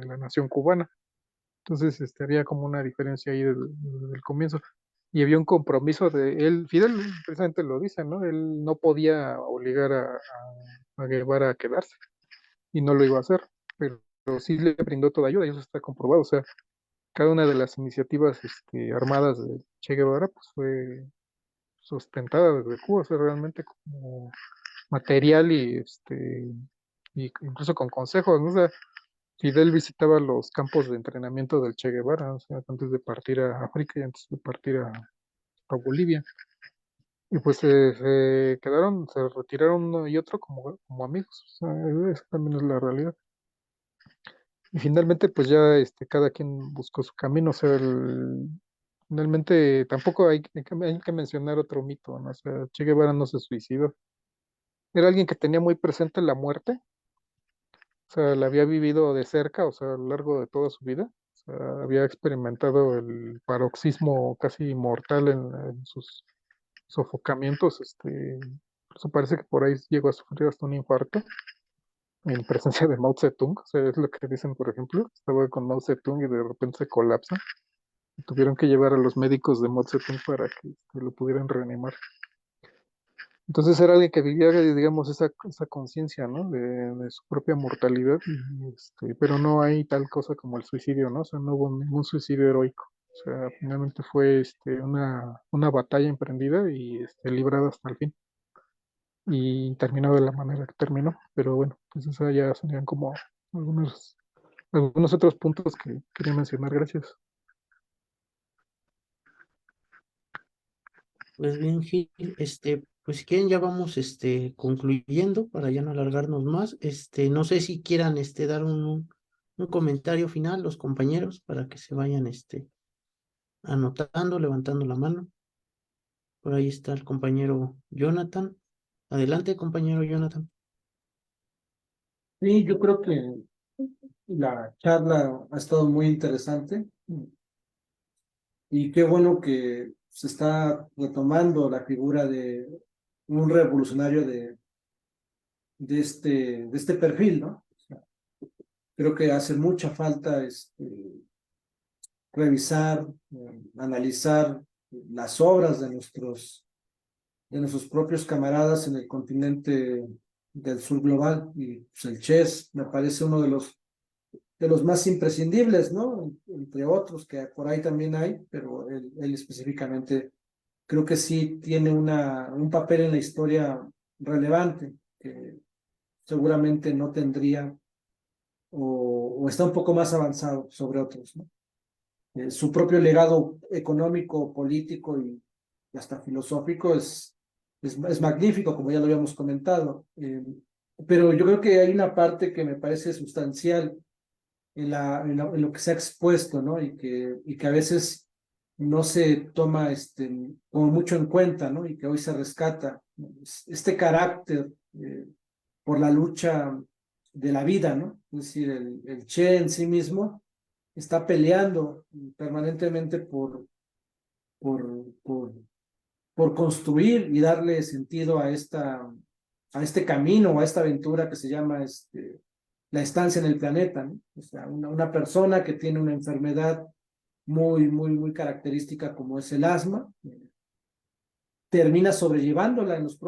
la nación cubana. Entonces, había como una diferencia ahí desde el comienzo. Y había un compromiso de él, Fidel precisamente lo dice, ¿no? Él no podía obligar a Guevara a quedarse y no lo iba a hacer, pero sí le brindó toda ayuda y eso está comprobado. O sea, cada una de las iniciativas armadas de Che Guevara pues fue sustentada desde Cuba, o sea, realmente como material y incluso con consejos, ¿no? O sea, Fidel visitaba los campos de entrenamiento del Che Guevara, o sea, antes de partir a África y antes de partir a Bolivia. Y pues se retiraron uno y otro como amigos, o sea, eso también es la realidad. Y finalmente, pues ya cada quien buscó su camino. O sea, finalmente tampoco hay que mencionar otro mito, ¿no? O sea, Che Guevara no se suicidó. Era alguien que tenía muy presente la muerte, o sea, la había vivido de cerca, o sea, a lo largo de toda su vida. O sea, había experimentado el paroxismo casi mortal en sus sofocamientos. Incluso parece que por ahí llegó a sufrir hasta un infarto en presencia de Mao Zedong. O sea, es lo que dicen, por ejemplo. Estaba con Mao Zedong y de repente se colapsa. Y tuvieron que llevar a los médicos de Mao Zedong para que lo pudieran reanimar. Entonces era alguien que vivía, digamos, esa conciencia, ¿no? De su propia mortalidad, pero no hay tal cosa como el suicidio, ¿no? O sea, no hubo ningún suicidio heroico. O sea, finalmente fue una batalla emprendida y librada hasta el fin. Y terminó de la manera que terminó. Pero bueno, pues eso ya serían como algunos otros puntos que quería mencionar. Gracias. Pues bien, Gil, pues si quieren ya vamos, concluyendo para ya no alargarnos más. No sé si quieran, dar un comentario final los compañeros para que se vayan, anotando, levantando la mano. Por ahí está el compañero Jonathan. Adelante, compañero Jonathan. Sí, yo creo que la charla ha estado muy interesante y qué bueno que se está retomando la figura de un revolucionario de este perfil, ¿no? O sea, creo que hace mucha falta revisar, analizar las obras de nuestros propios camaradas en el continente del sur global, y pues, el chess me parece uno de los más imprescindibles, ¿no? Entre otros que por ahí también hay, pero él específicamente creo que sí tiene un papel en la historia relevante, que seguramente no tendría o está un poco más avanzado sobre otros, ¿no? Su propio legado económico, político y hasta filosófico es magnífico, como ya lo habíamos comentado. Pero yo creo que hay una parte que me parece sustancial en lo que se ha expuesto, ¿no? Y que a veces no se toma como mucho en cuenta, ¿no? Y que hoy se rescata, ¿no? Este carácter por la lucha de la vida, ¿no? Es decir, el Che en sí mismo está peleando permanentemente por, por, por construir y darle sentido a este camino o a esta aventura que se llama la estancia en el planeta, ¿no? O sea, una persona que tiene una enfermedad muy característica como es el asma, termina sobrellevándola en sus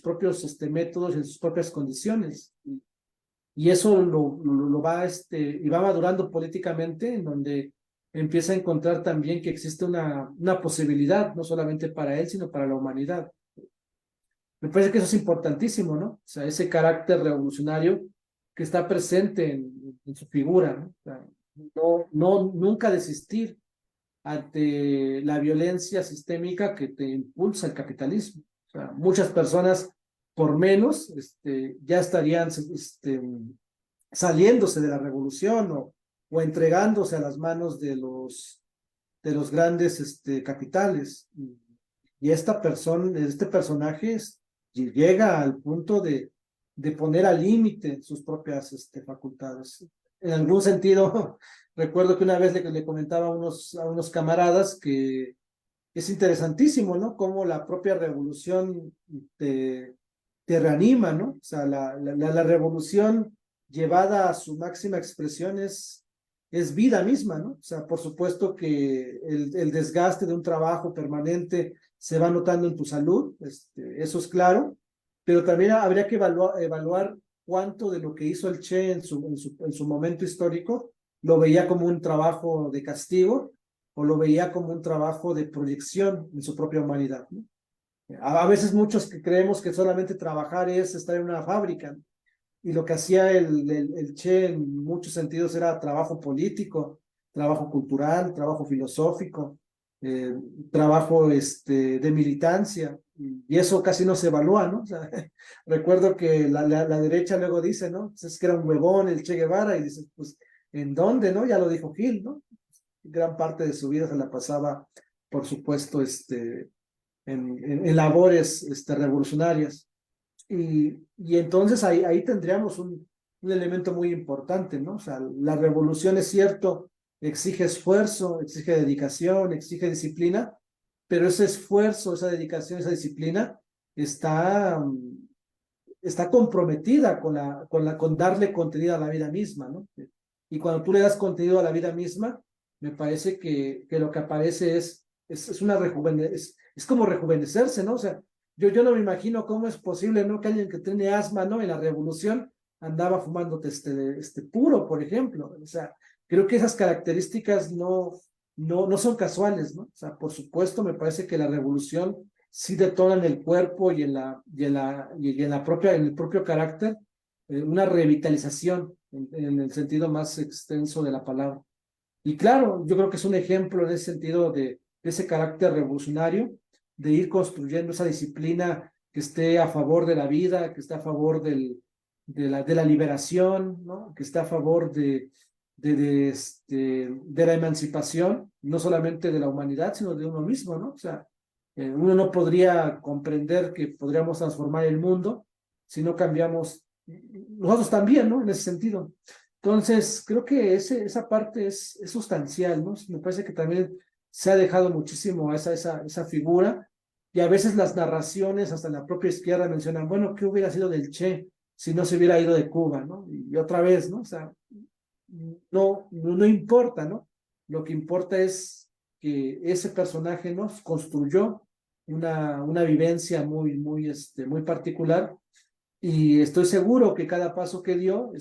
propios métodos, en sus propias condiciones. Y eso lo va, y va madurando políticamente, en donde empieza a encontrar también que existe una posibilidad, no solamente para él, sino para la humanidad. Me parece que eso es importantísimo, ¿no? O sea, ese carácter revolucionario que está presente en su figura, ¿no? O sea, nunca desistir ante la violencia sistémica que te impulsa el capitalismo. O sea, muchas personas, por menos, ya estarían saliéndose de la revolución o entregándose a las manos de los grandes capitales. Y este personaje llega al punto de poner al límite sus propias facultades. En algún sentido, recuerdo que una vez le comentaba a unos camaradas que es interesantísimo, ¿no? Cómo la propia revolución te reanima, ¿no? O sea, la revolución llevada a su máxima expresión es vida misma, ¿no? O sea, por supuesto que el desgaste de un trabajo permanente se va notando en tu salud, eso es claro, pero también habría que evaluar cuánto de lo que hizo el Che en su momento histórico lo veía como un trabajo de castigo o lo veía como un trabajo de proyección en su propia humanidad, ¿no? A veces muchos que creemos que solamente trabajar es estar en una fábrica, ¿no? Y lo que hacía el Che en muchos sentidos era trabajo político, trabajo cultural, trabajo filosófico, eh, trabajo de militancia, y eso casi no se evalúa, ¿no? O sea, recuerdo que la derecha luego dice, ¿no? Pues es que era un huevón el Che Guevara, y dices, pues ¿En dónde, no? Ya lo dijo Gil, ¿no? Gran parte de su vida se la pasaba, por supuesto, en labores revolucionarias. Y entonces ahí tendríamos un elemento muy importante, ¿no? O sea, la revolución es cierto, exige esfuerzo, exige dedicación, exige disciplina, pero ese esfuerzo, esa dedicación, esa disciplina está, está comprometida con darle contenido a la vida misma, ¿no? Y cuando tú le das contenido a la vida misma, me parece que lo que aparece es una es como rejuvenecerse, ¿no? O sea, yo no me imagino cómo es posible, ¿no? Que alguien que tiene asma, ¿no? En la revolución andaba fumando puro, por ejemplo. O sea, creo que esas características no son casuales, ¿no? O sea, por supuesto, me parece que la revolución sí detona en el cuerpo en el propio carácter una revitalización en el sentido más extenso de la palabra. Y claro, yo creo que es un ejemplo en ese sentido de ese carácter revolucionario, de ir construyendo esa disciplina que esté a favor de la vida, que esté a favor de la liberación, ¿no? Que esté a favor de la emancipación, no solamente de la humanidad, sino de uno mismo, ¿no? O sea, uno no podría comprender que podríamos transformar el mundo si no cambiamos nosotros también, ¿no? En ese sentido. Entonces, creo que esa parte es sustancial, ¿no? Me parece que también se ha dejado muchísimo a esa figura y a veces las narraciones, hasta en la propia izquierda, mencionan, bueno, ¿qué hubiera sido del Che si no se hubiera ido de Cuba, ¿no? Y otra vez, ¿no? O sea, no importa, ¿no? Lo que importa es que ese personaje, ¿no? Construyó una vivencia muy particular y estoy seguro que cada paso que dio,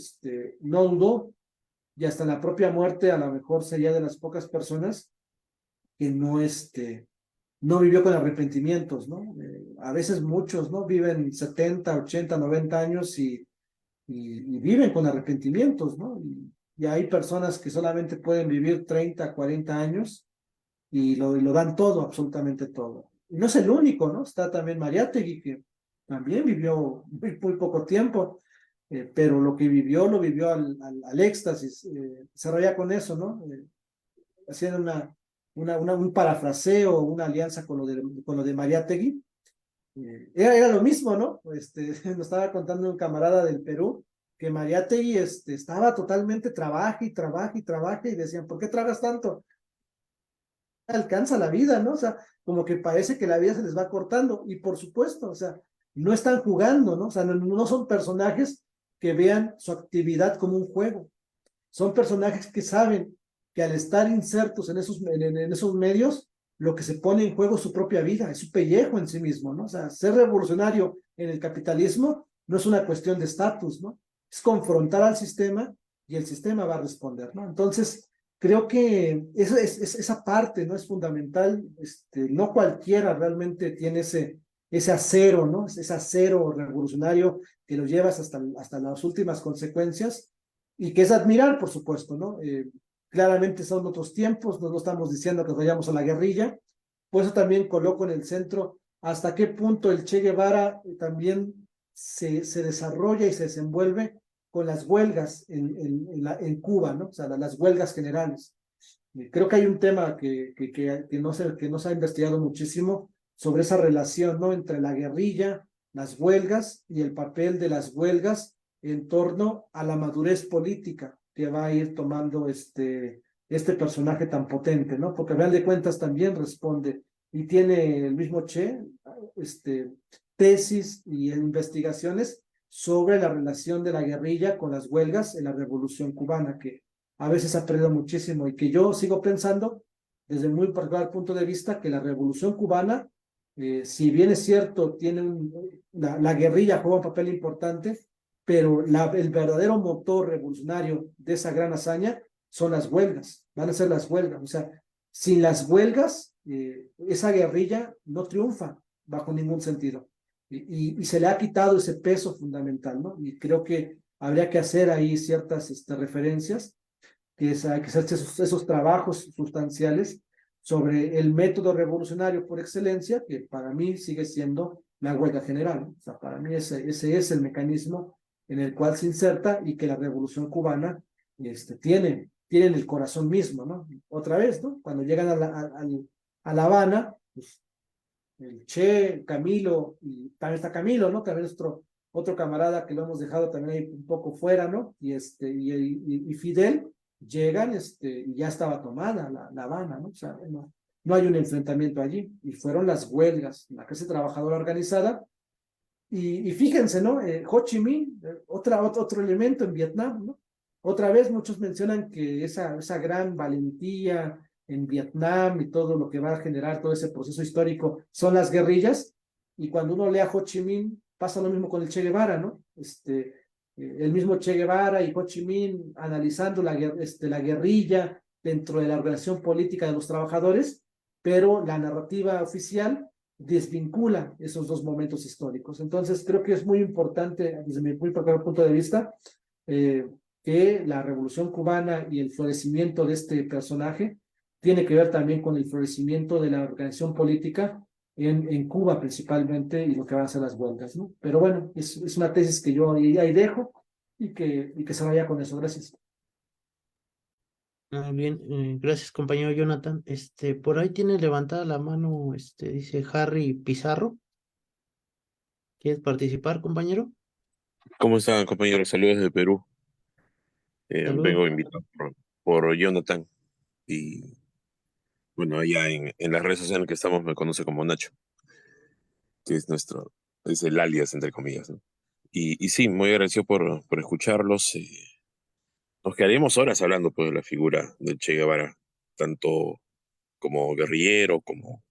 no dudó y hasta la propia muerte a lo mejor sería de las pocas personas que no vivió con arrepentimientos, ¿no? A veces muchos, ¿no? Viven 70, 80, 90 años y viven con arrepentimientos, ¿no? Y hay personas que solamente pueden vivir 30, 40 años y lo dan todo, absolutamente todo. Y no es el único, ¿no? Está también Mariátegui, que también vivió muy poco tiempo, pero lo que vivió, lo vivió al éxtasis. Se raya con eso, ¿no? Haciendo un parafraseo, una alianza con lo de Mariátegui. Era lo mismo, ¿no? Nos estaba contando un camarada del Perú que Mariátegui estaba totalmente trabaje y decían, ¿por qué trabajas tanto? Alcanza la vida, ¿no? O sea, como que parece que la vida se les va cortando y por supuesto, o sea, no están jugando, ¿no? O sea, no son personajes que vean su actividad como un juego, son personajes que saben que al estar insertos en esos medios, lo que se pone en juego es su propia vida, es su pellejo en sí mismo, ¿no? O sea, ser revolucionario en el capitalismo no es una cuestión de estatus, ¿no? Es confrontar al sistema y el sistema va a responder, ¿no? Entonces, creo que esa parte, ¿no? Es fundamental, no cualquiera realmente tiene ese acero, ¿no? Ese acero revolucionario que lo llevas hasta las últimas consecuencias y que es admirar, por supuesto, ¿no? Claramente son otros tiempos, no estamos diciendo que vayamos a la guerrilla, por eso también coloco en el centro hasta qué punto el Che Guevara también se desarrolla y se desenvuelve con las huelgas en Cuba, ¿no? O sea, las huelgas generales. Creo que hay un tema que no se ha investigado muchísimo sobre esa relación, ¿no? Entre la guerrilla, las huelgas y el papel de las huelgas en torno a la madurez política que va a ir tomando este personaje tan potente, ¿no? Porque a final de cuentas también responde y tiene el mismo Che, tesis y investigaciones sobre la relación de la guerrilla con las huelgas en la Revolución Cubana, que a veces ha perdido muchísimo y que yo sigo pensando desde muy particular punto de vista que la Revolución Cubana, si bien es cierto, la guerrilla juega un papel importante, pero el verdadero motor revolucionario de esa gran hazaña son las huelgas, van a ser las huelgas. O sea, sin las huelgas, esa guerrilla no triunfa bajo ningún sentido. Y se le ha quitado ese peso fundamental, ¿no? Y creo que habría que hacer ahí ciertas referencias, que hay que hacer esos trabajos sustanciales sobre el método revolucionario por excelencia, que para mí sigue siendo la huelga general, ¿no? O sea, para mí ese es el mecanismo en el cual se inserta y que la Revolución Cubana tienen el corazón mismo, ¿no? Otra vez, ¿no? Cuando llegan a La Habana, pues el Che, Camilo, y también está Camilo, ¿no? También es otro camarada que lo hemos dejado también ahí un poco fuera, ¿no? Y Fidel llegan, y ya estaba tomada la Habana, ¿no? O sea, no hay un enfrentamiento allí. Y fueron las huelgas, la clase trabajadora organizada. Y fíjense, ¿no? Ho Chi Minh, otro elemento en Vietnam, ¿no? Otra vez muchos mencionan que esa gran valentía en Vietnam y todo lo que va a generar todo ese proceso histórico son las guerrillas. Y cuando uno lee a Ho Chi Minh, pasa lo mismo con el Che Guevara, ¿no? El mismo Che Guevara y Ho Chi Minh analizando la guerrilla dentro de la organización política de los trabajadores, pero la narrativa oficial desvincula esos dos momentos históricos. Entonces, creo que es muy importante, desde mi muy particular punto de vista, que la Revolución Cubana y el florecimiento de este personaje tiene que ver también con el florecimiento de la organización política en Cuba principalmente y lo que van a ser las huelgas, ¿no? Pero bueno, es una tesis que yo ahí dejo y que se vaya con eso. Gracias. Muy bien, gracias compañero Jonathan. Por ahí tiene levantada la mano, dice Harry Pizarro. ¿Quieres participar, compañero? ¿Cómo están, compañeros? Saludos desde Perú. Saludos. Vengo invitado por Jonathan y, bueno, allá en las redes sociales que estamos me conoce como Nacho, que es el alias, entre comillas, ¿no? Y sí, muy agradecido por escucharlos. Nos quedaríamos horas hablando, pues, de la figura del Che Guevara, tanto como guerrillero, como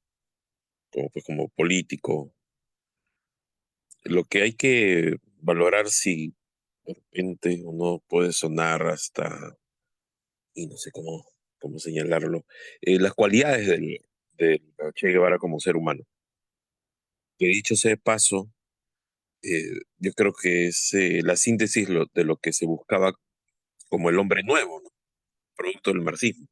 político. Lo que hay que valorar, si de repente uno puede sonar hasta, y no sé cómo señalarlo, las cualidades del Che Guevara como ser humano. Que dicho sea de paso, yo creo que es la síntesis de lo que se buscaba como el hombre nuevo, ¿no? Producto del marxismo.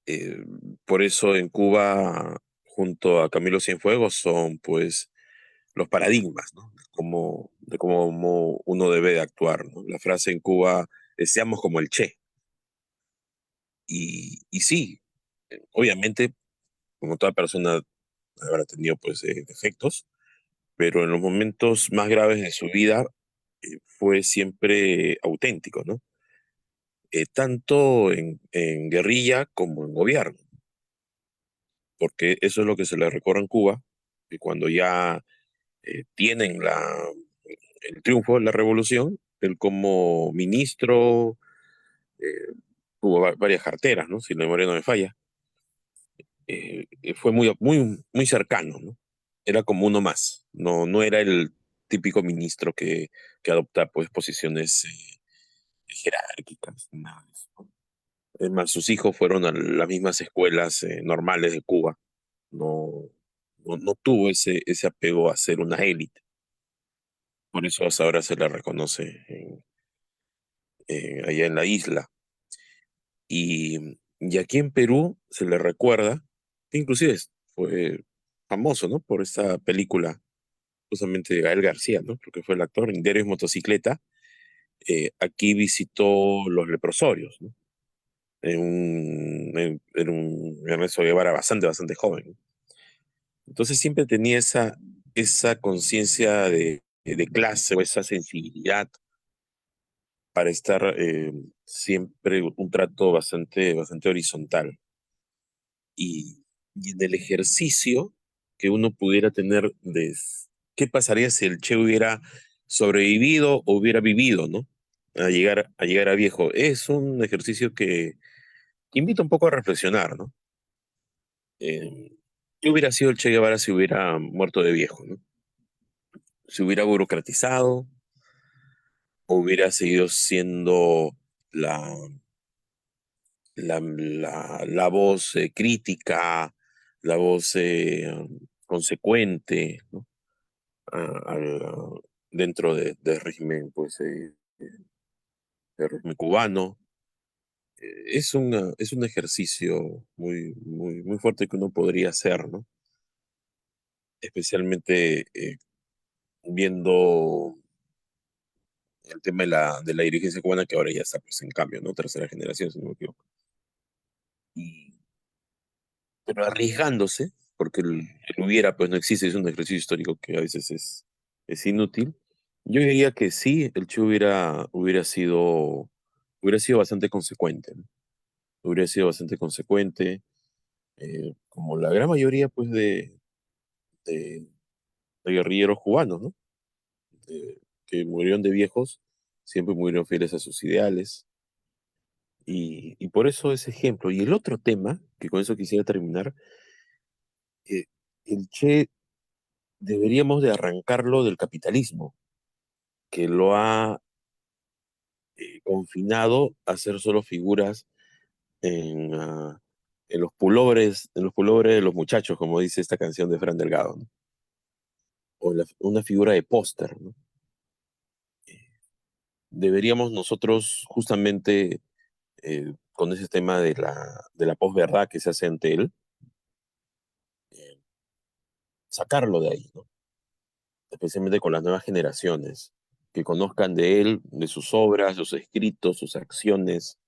Eh, por eso en Cuba, junto a Camilo Cienfuegos, son pues los paradigmas, ¿no? De cómo uno debe de actuar, ¿no? La frase en Cuba es seamos como el Che. Y sí, obviamente, como toda persona habrá tenido pues defectos, pero en los momentos más graves de su vida fue siempre auténtico, ¿no? Tanto en guerrilla como en gobierno, porque eso es lo que se le recorre en Cuba, y cuando ya tienen el triunfo de la revolución, él como ministro tuvo varias carteras, ¿no? Si la memoria no me falla, fue muy cercano, ¿no? Era como uno más, no era el típico ministro que adopta pues posiciones jerárquicas, nada de eso, ¿no? Es más, sus hijos fueron a las mismas escuelas normales de Cuba. No tuvo ese apego a ser una élite. Por eso hasta ahora se le reconoce allá en la isla. Y aquí en Perú se le recuerda, inclusive fue famoso, ¿no? Por esta película justamente de Gael García, ¿no? Porque fue el actor en Diario y Motocicleta. Aquí visitó los leprosorios, ¿no? En un Ernesto Guevara bastante joven, ¿no? Entonces siempre tenía esa conciencia de clase o esa sensibilidad para estar siempre un trato bastante horizontal. Y en el ejercicio que uno pudiera tener de qué pasaría si el Che hubiera sobrevivido o hubiera vivido, ¿no? A llegar a viejo. Es un ejercicio que invita un poco a reflexionar, ¿no? ¿Qué hubiera sido el Che Guevara si hubiera muerto de viejo, ¿no? Si hubiera burocratizado o hubiera seguido siendo la, la voz crítica, la voz consecuente, ¿no? Dentro del régimen, pues, del régimen cubano. Es un ejercicio muy fuerte que uno podría hacer, ¿no? Especialmente viendo el tema de la dirigencia cubana, que ahora ya está pues en cambio, ¿no? Tercera generación, si no me equivoco. Y, pero arriesgándose, porque el hubiera pues no existe, es un ejercicio histórico que a veces es inútil. Yo diría que sí, el Che hubiera sido bastante consecuente, ¿no? Hubiera sido bastante consecuente, como la gran mayoría pues de, de guerrilleros cubanos, ¿no? Que murieron de viejos, siempre murieron fieles a sus ideales. Y por eso ese ejemplo. Y el otro tema, que con eso quisiera terminar, eh, el Che deberíamos de arrancarlo del capitalismo, que lo ha confinado a ser solo figuras en, en los pulobres de los muchachos, como dice esta canción de Fran Delgado, ¿no? O una figura de póster, ¿no? Deberíamos nosotros justamente con ese tema de la posverdad que se hace ante él, eh, sacarlo de ahí, ¿no? Especialmente con las nuevas generaciones, que conozcan de él, de sus obras, sus escritos, sus acciones,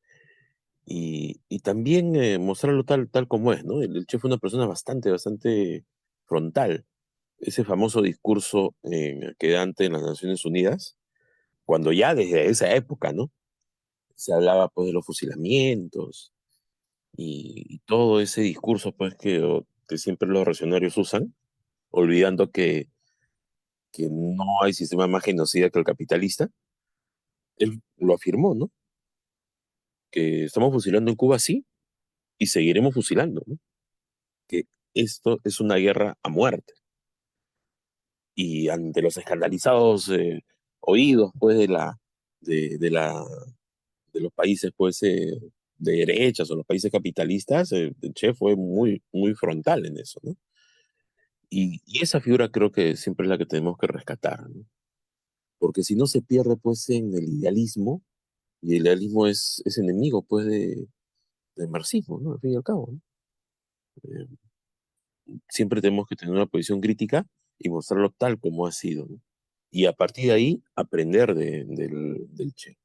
y también mostrarlo tal como es, ¿no? El Che fue una persona bastante frontal. Ese famoso discurso que da ante las Naciones Unidas, cuando ya desde esa época, ¿no? Se hablaba pues de los fusilamientos y todo ese discurso pues que siempre los reaccionarios usan, olvidando que no hay sistema más genocida que el capitalista. Él lo afirmó, ¿no? Que estamos fusilando en Cuba, sí, y seguiremos fusilando, ¿no? Que esto es una guerra a muerte. Y ante los escandalizados oídos, pues, de de los países, pues, de derechas o los países capitalistas, el Che fue muy frontal en eso, ¿no? Y esa figura creo que siempre es la que tenemos que rescatar, ¿no? Porque si no se pierde, pues, en el idealismo, y el idealismo es enemigo, pues, del marxismo, ¿no? Al fin y al cabo, ¿no? Eh, Siempre tenemos que tener una posición crítica y mostrarlo tal como ha sido, ¿no? Y a partir de ahí aprender del Che.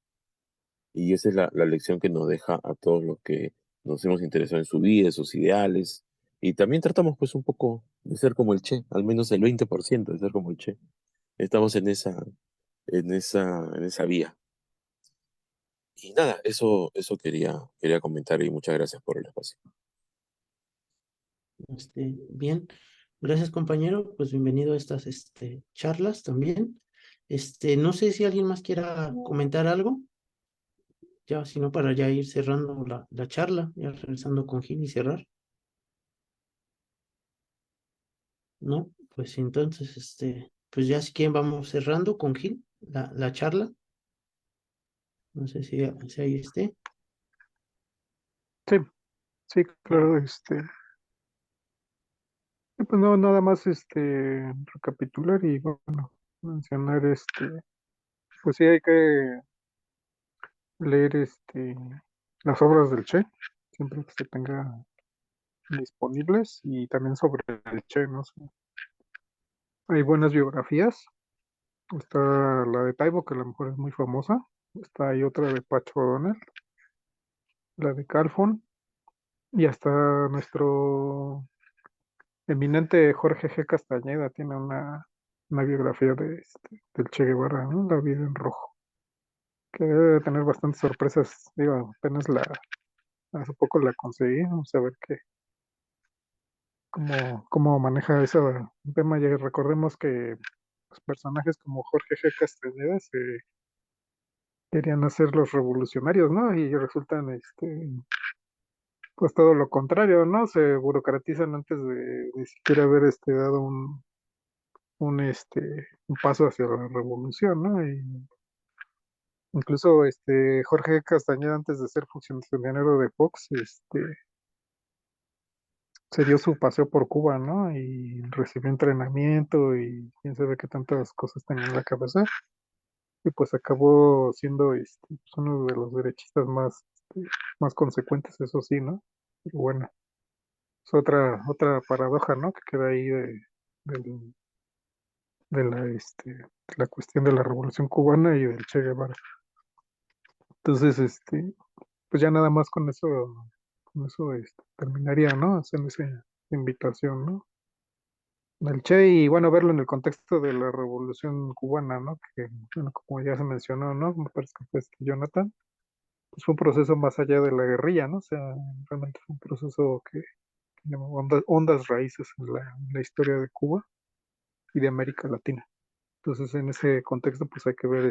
Y esa es la lección que nos deja a todos los que nos hemos interesado en su vida, en sus ideales. Y también tratamos pues un poco de ser como el Che, al menos el 20% de ser como el Che. Estamos en esa vía. Y nada, eso quería comentar y muchas gracias por el espacio. Bien, gracias compañero, pues bienvenido a estas charlas también. No sé si alguien más quiera comentar algo, ya, si no, para ya ir cerrando la charla, ya regresando con Gil y cerrar, ¿no? Pues entonces, pues ya si quieren vamos cerrando con Gil la charla, no sé si ahí esté. Sí, sí, claro, y pues no, nada más recapitular y bueno, mencionar pues sí hay que leer las obras del Che, siempre que se tenga disponibles y también sobre el Che, ¿no? Hay buenas biografías, está la de Taibo, que a lo mejor es muy famosa, está ahí otra de Pacho O'Donnell, la de Calfon, y hasta nuestro eminente Jorge G. Castañeda tiene una biografía del Che Guevara, ¿no? La vida en rojo, que debe de tener bastantes sorpresas, digo, apenas hace poco la conseguí, vamos a ver cómo maneja ese tema. Ya recordemos que los personajes como Jorge G. Castañeda se querían hacer los revolucionarios, ¿no? Y resultan, pues todo lo contrario, ¿no? Se burocratizan antes de ni siquiera haber dado un paso hacia la revolución, ¿no? Y incluso Jorge Castañeda, antes de ser funcionario de Fox, se dio su paseo por Cuba, ¿no? Y recibió entrenamiento y quién sabe qué tantas cosas tenía en la cabeza. Y pues acabó siendo pues, uno de los derechistas más consecuentes, eso sí, ¿no? Pero bueno, es otra paradoja, ¿no? Que queda ahí del de la cuestión de la Revolución Cubana y del Che Guevara. Entonces, pues ya nada más con eso terminaría, ¿no? Hacer esa invitación, ¿no? Del Che y bueno, verlo en el contexto de la Revolución Cubana, ¿no? Que, bueno, como ya se mencionó, ¿no? Me parece que fue Jonathan, pues fue un proceso más allá de la guerrilla, ¿no? O sea, realmente fue un proceso que llamó hondas raíces en la historia de Cuba y de América Latina. Entonces, en ese contexto, pues hay que ver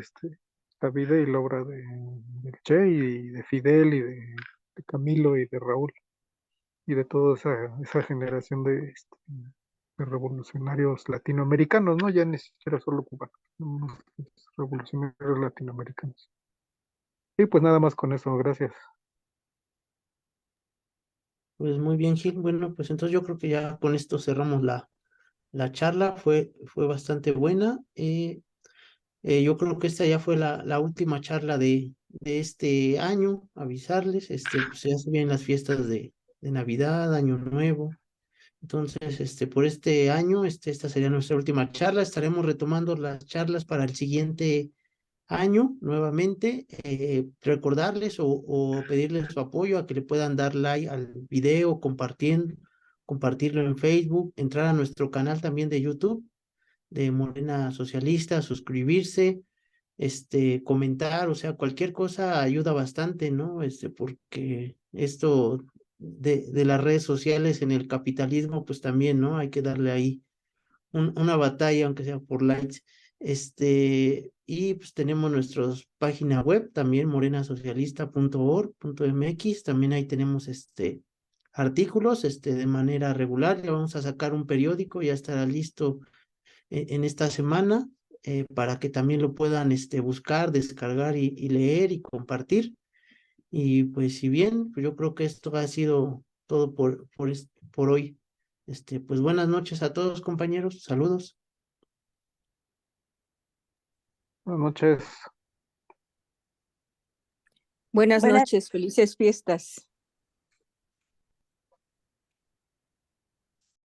la vida y la obra del Che y de Fidel y de Camilo y de Raúl y de toda esa generación de revolucionarios latinoamericanos, ¿no? Ya ni siquiera solo cubanos, unos revolucionarios latinoamericanos. Y pues nada más con eso, gracias. Pues muy bien, Gil. Bueno, pues entonces yo creo que ya con esto cerramos la charla. Fue bastante buena. Yo creo que esta ya fue la última charla de este año. Avisarles, pues ya se vienen las fiestas de Navidad, Año Nuevo. Entonces, por este año, esta sería nuestra última charla. Estaremos retomando las charlas para el siguiente año nuevamente. Recordarles o pedirles su apoyo a que le puedan dar like al video, compartirlo en Facebook, entrar a nuestro canal también de YouTube de Morena Socialista, suscribirse, comentar, o sea, cualquier cosa ayuda bastante, ¿no? Porque esto de las redes sociales en el capitalismo, pues también, ¿no? Hay que darle ahí una batalla, aunque sea por likes. Y pues tenemos nuestra página web también, morenasocialista.org.mx. También ahí tenemos artículos de manera regular. Ya vamos a sacar un periódico, ya estará listo en esta semana, para que también lo puedan buscar, descargar y leer y compartir. Y pues si bien, pues yo creo que esto ha sido todo por hoy. Pues buenas noches a todos, compañeros. Saludos. Buenas noches. Buenas Buenas noches, felices fiestas.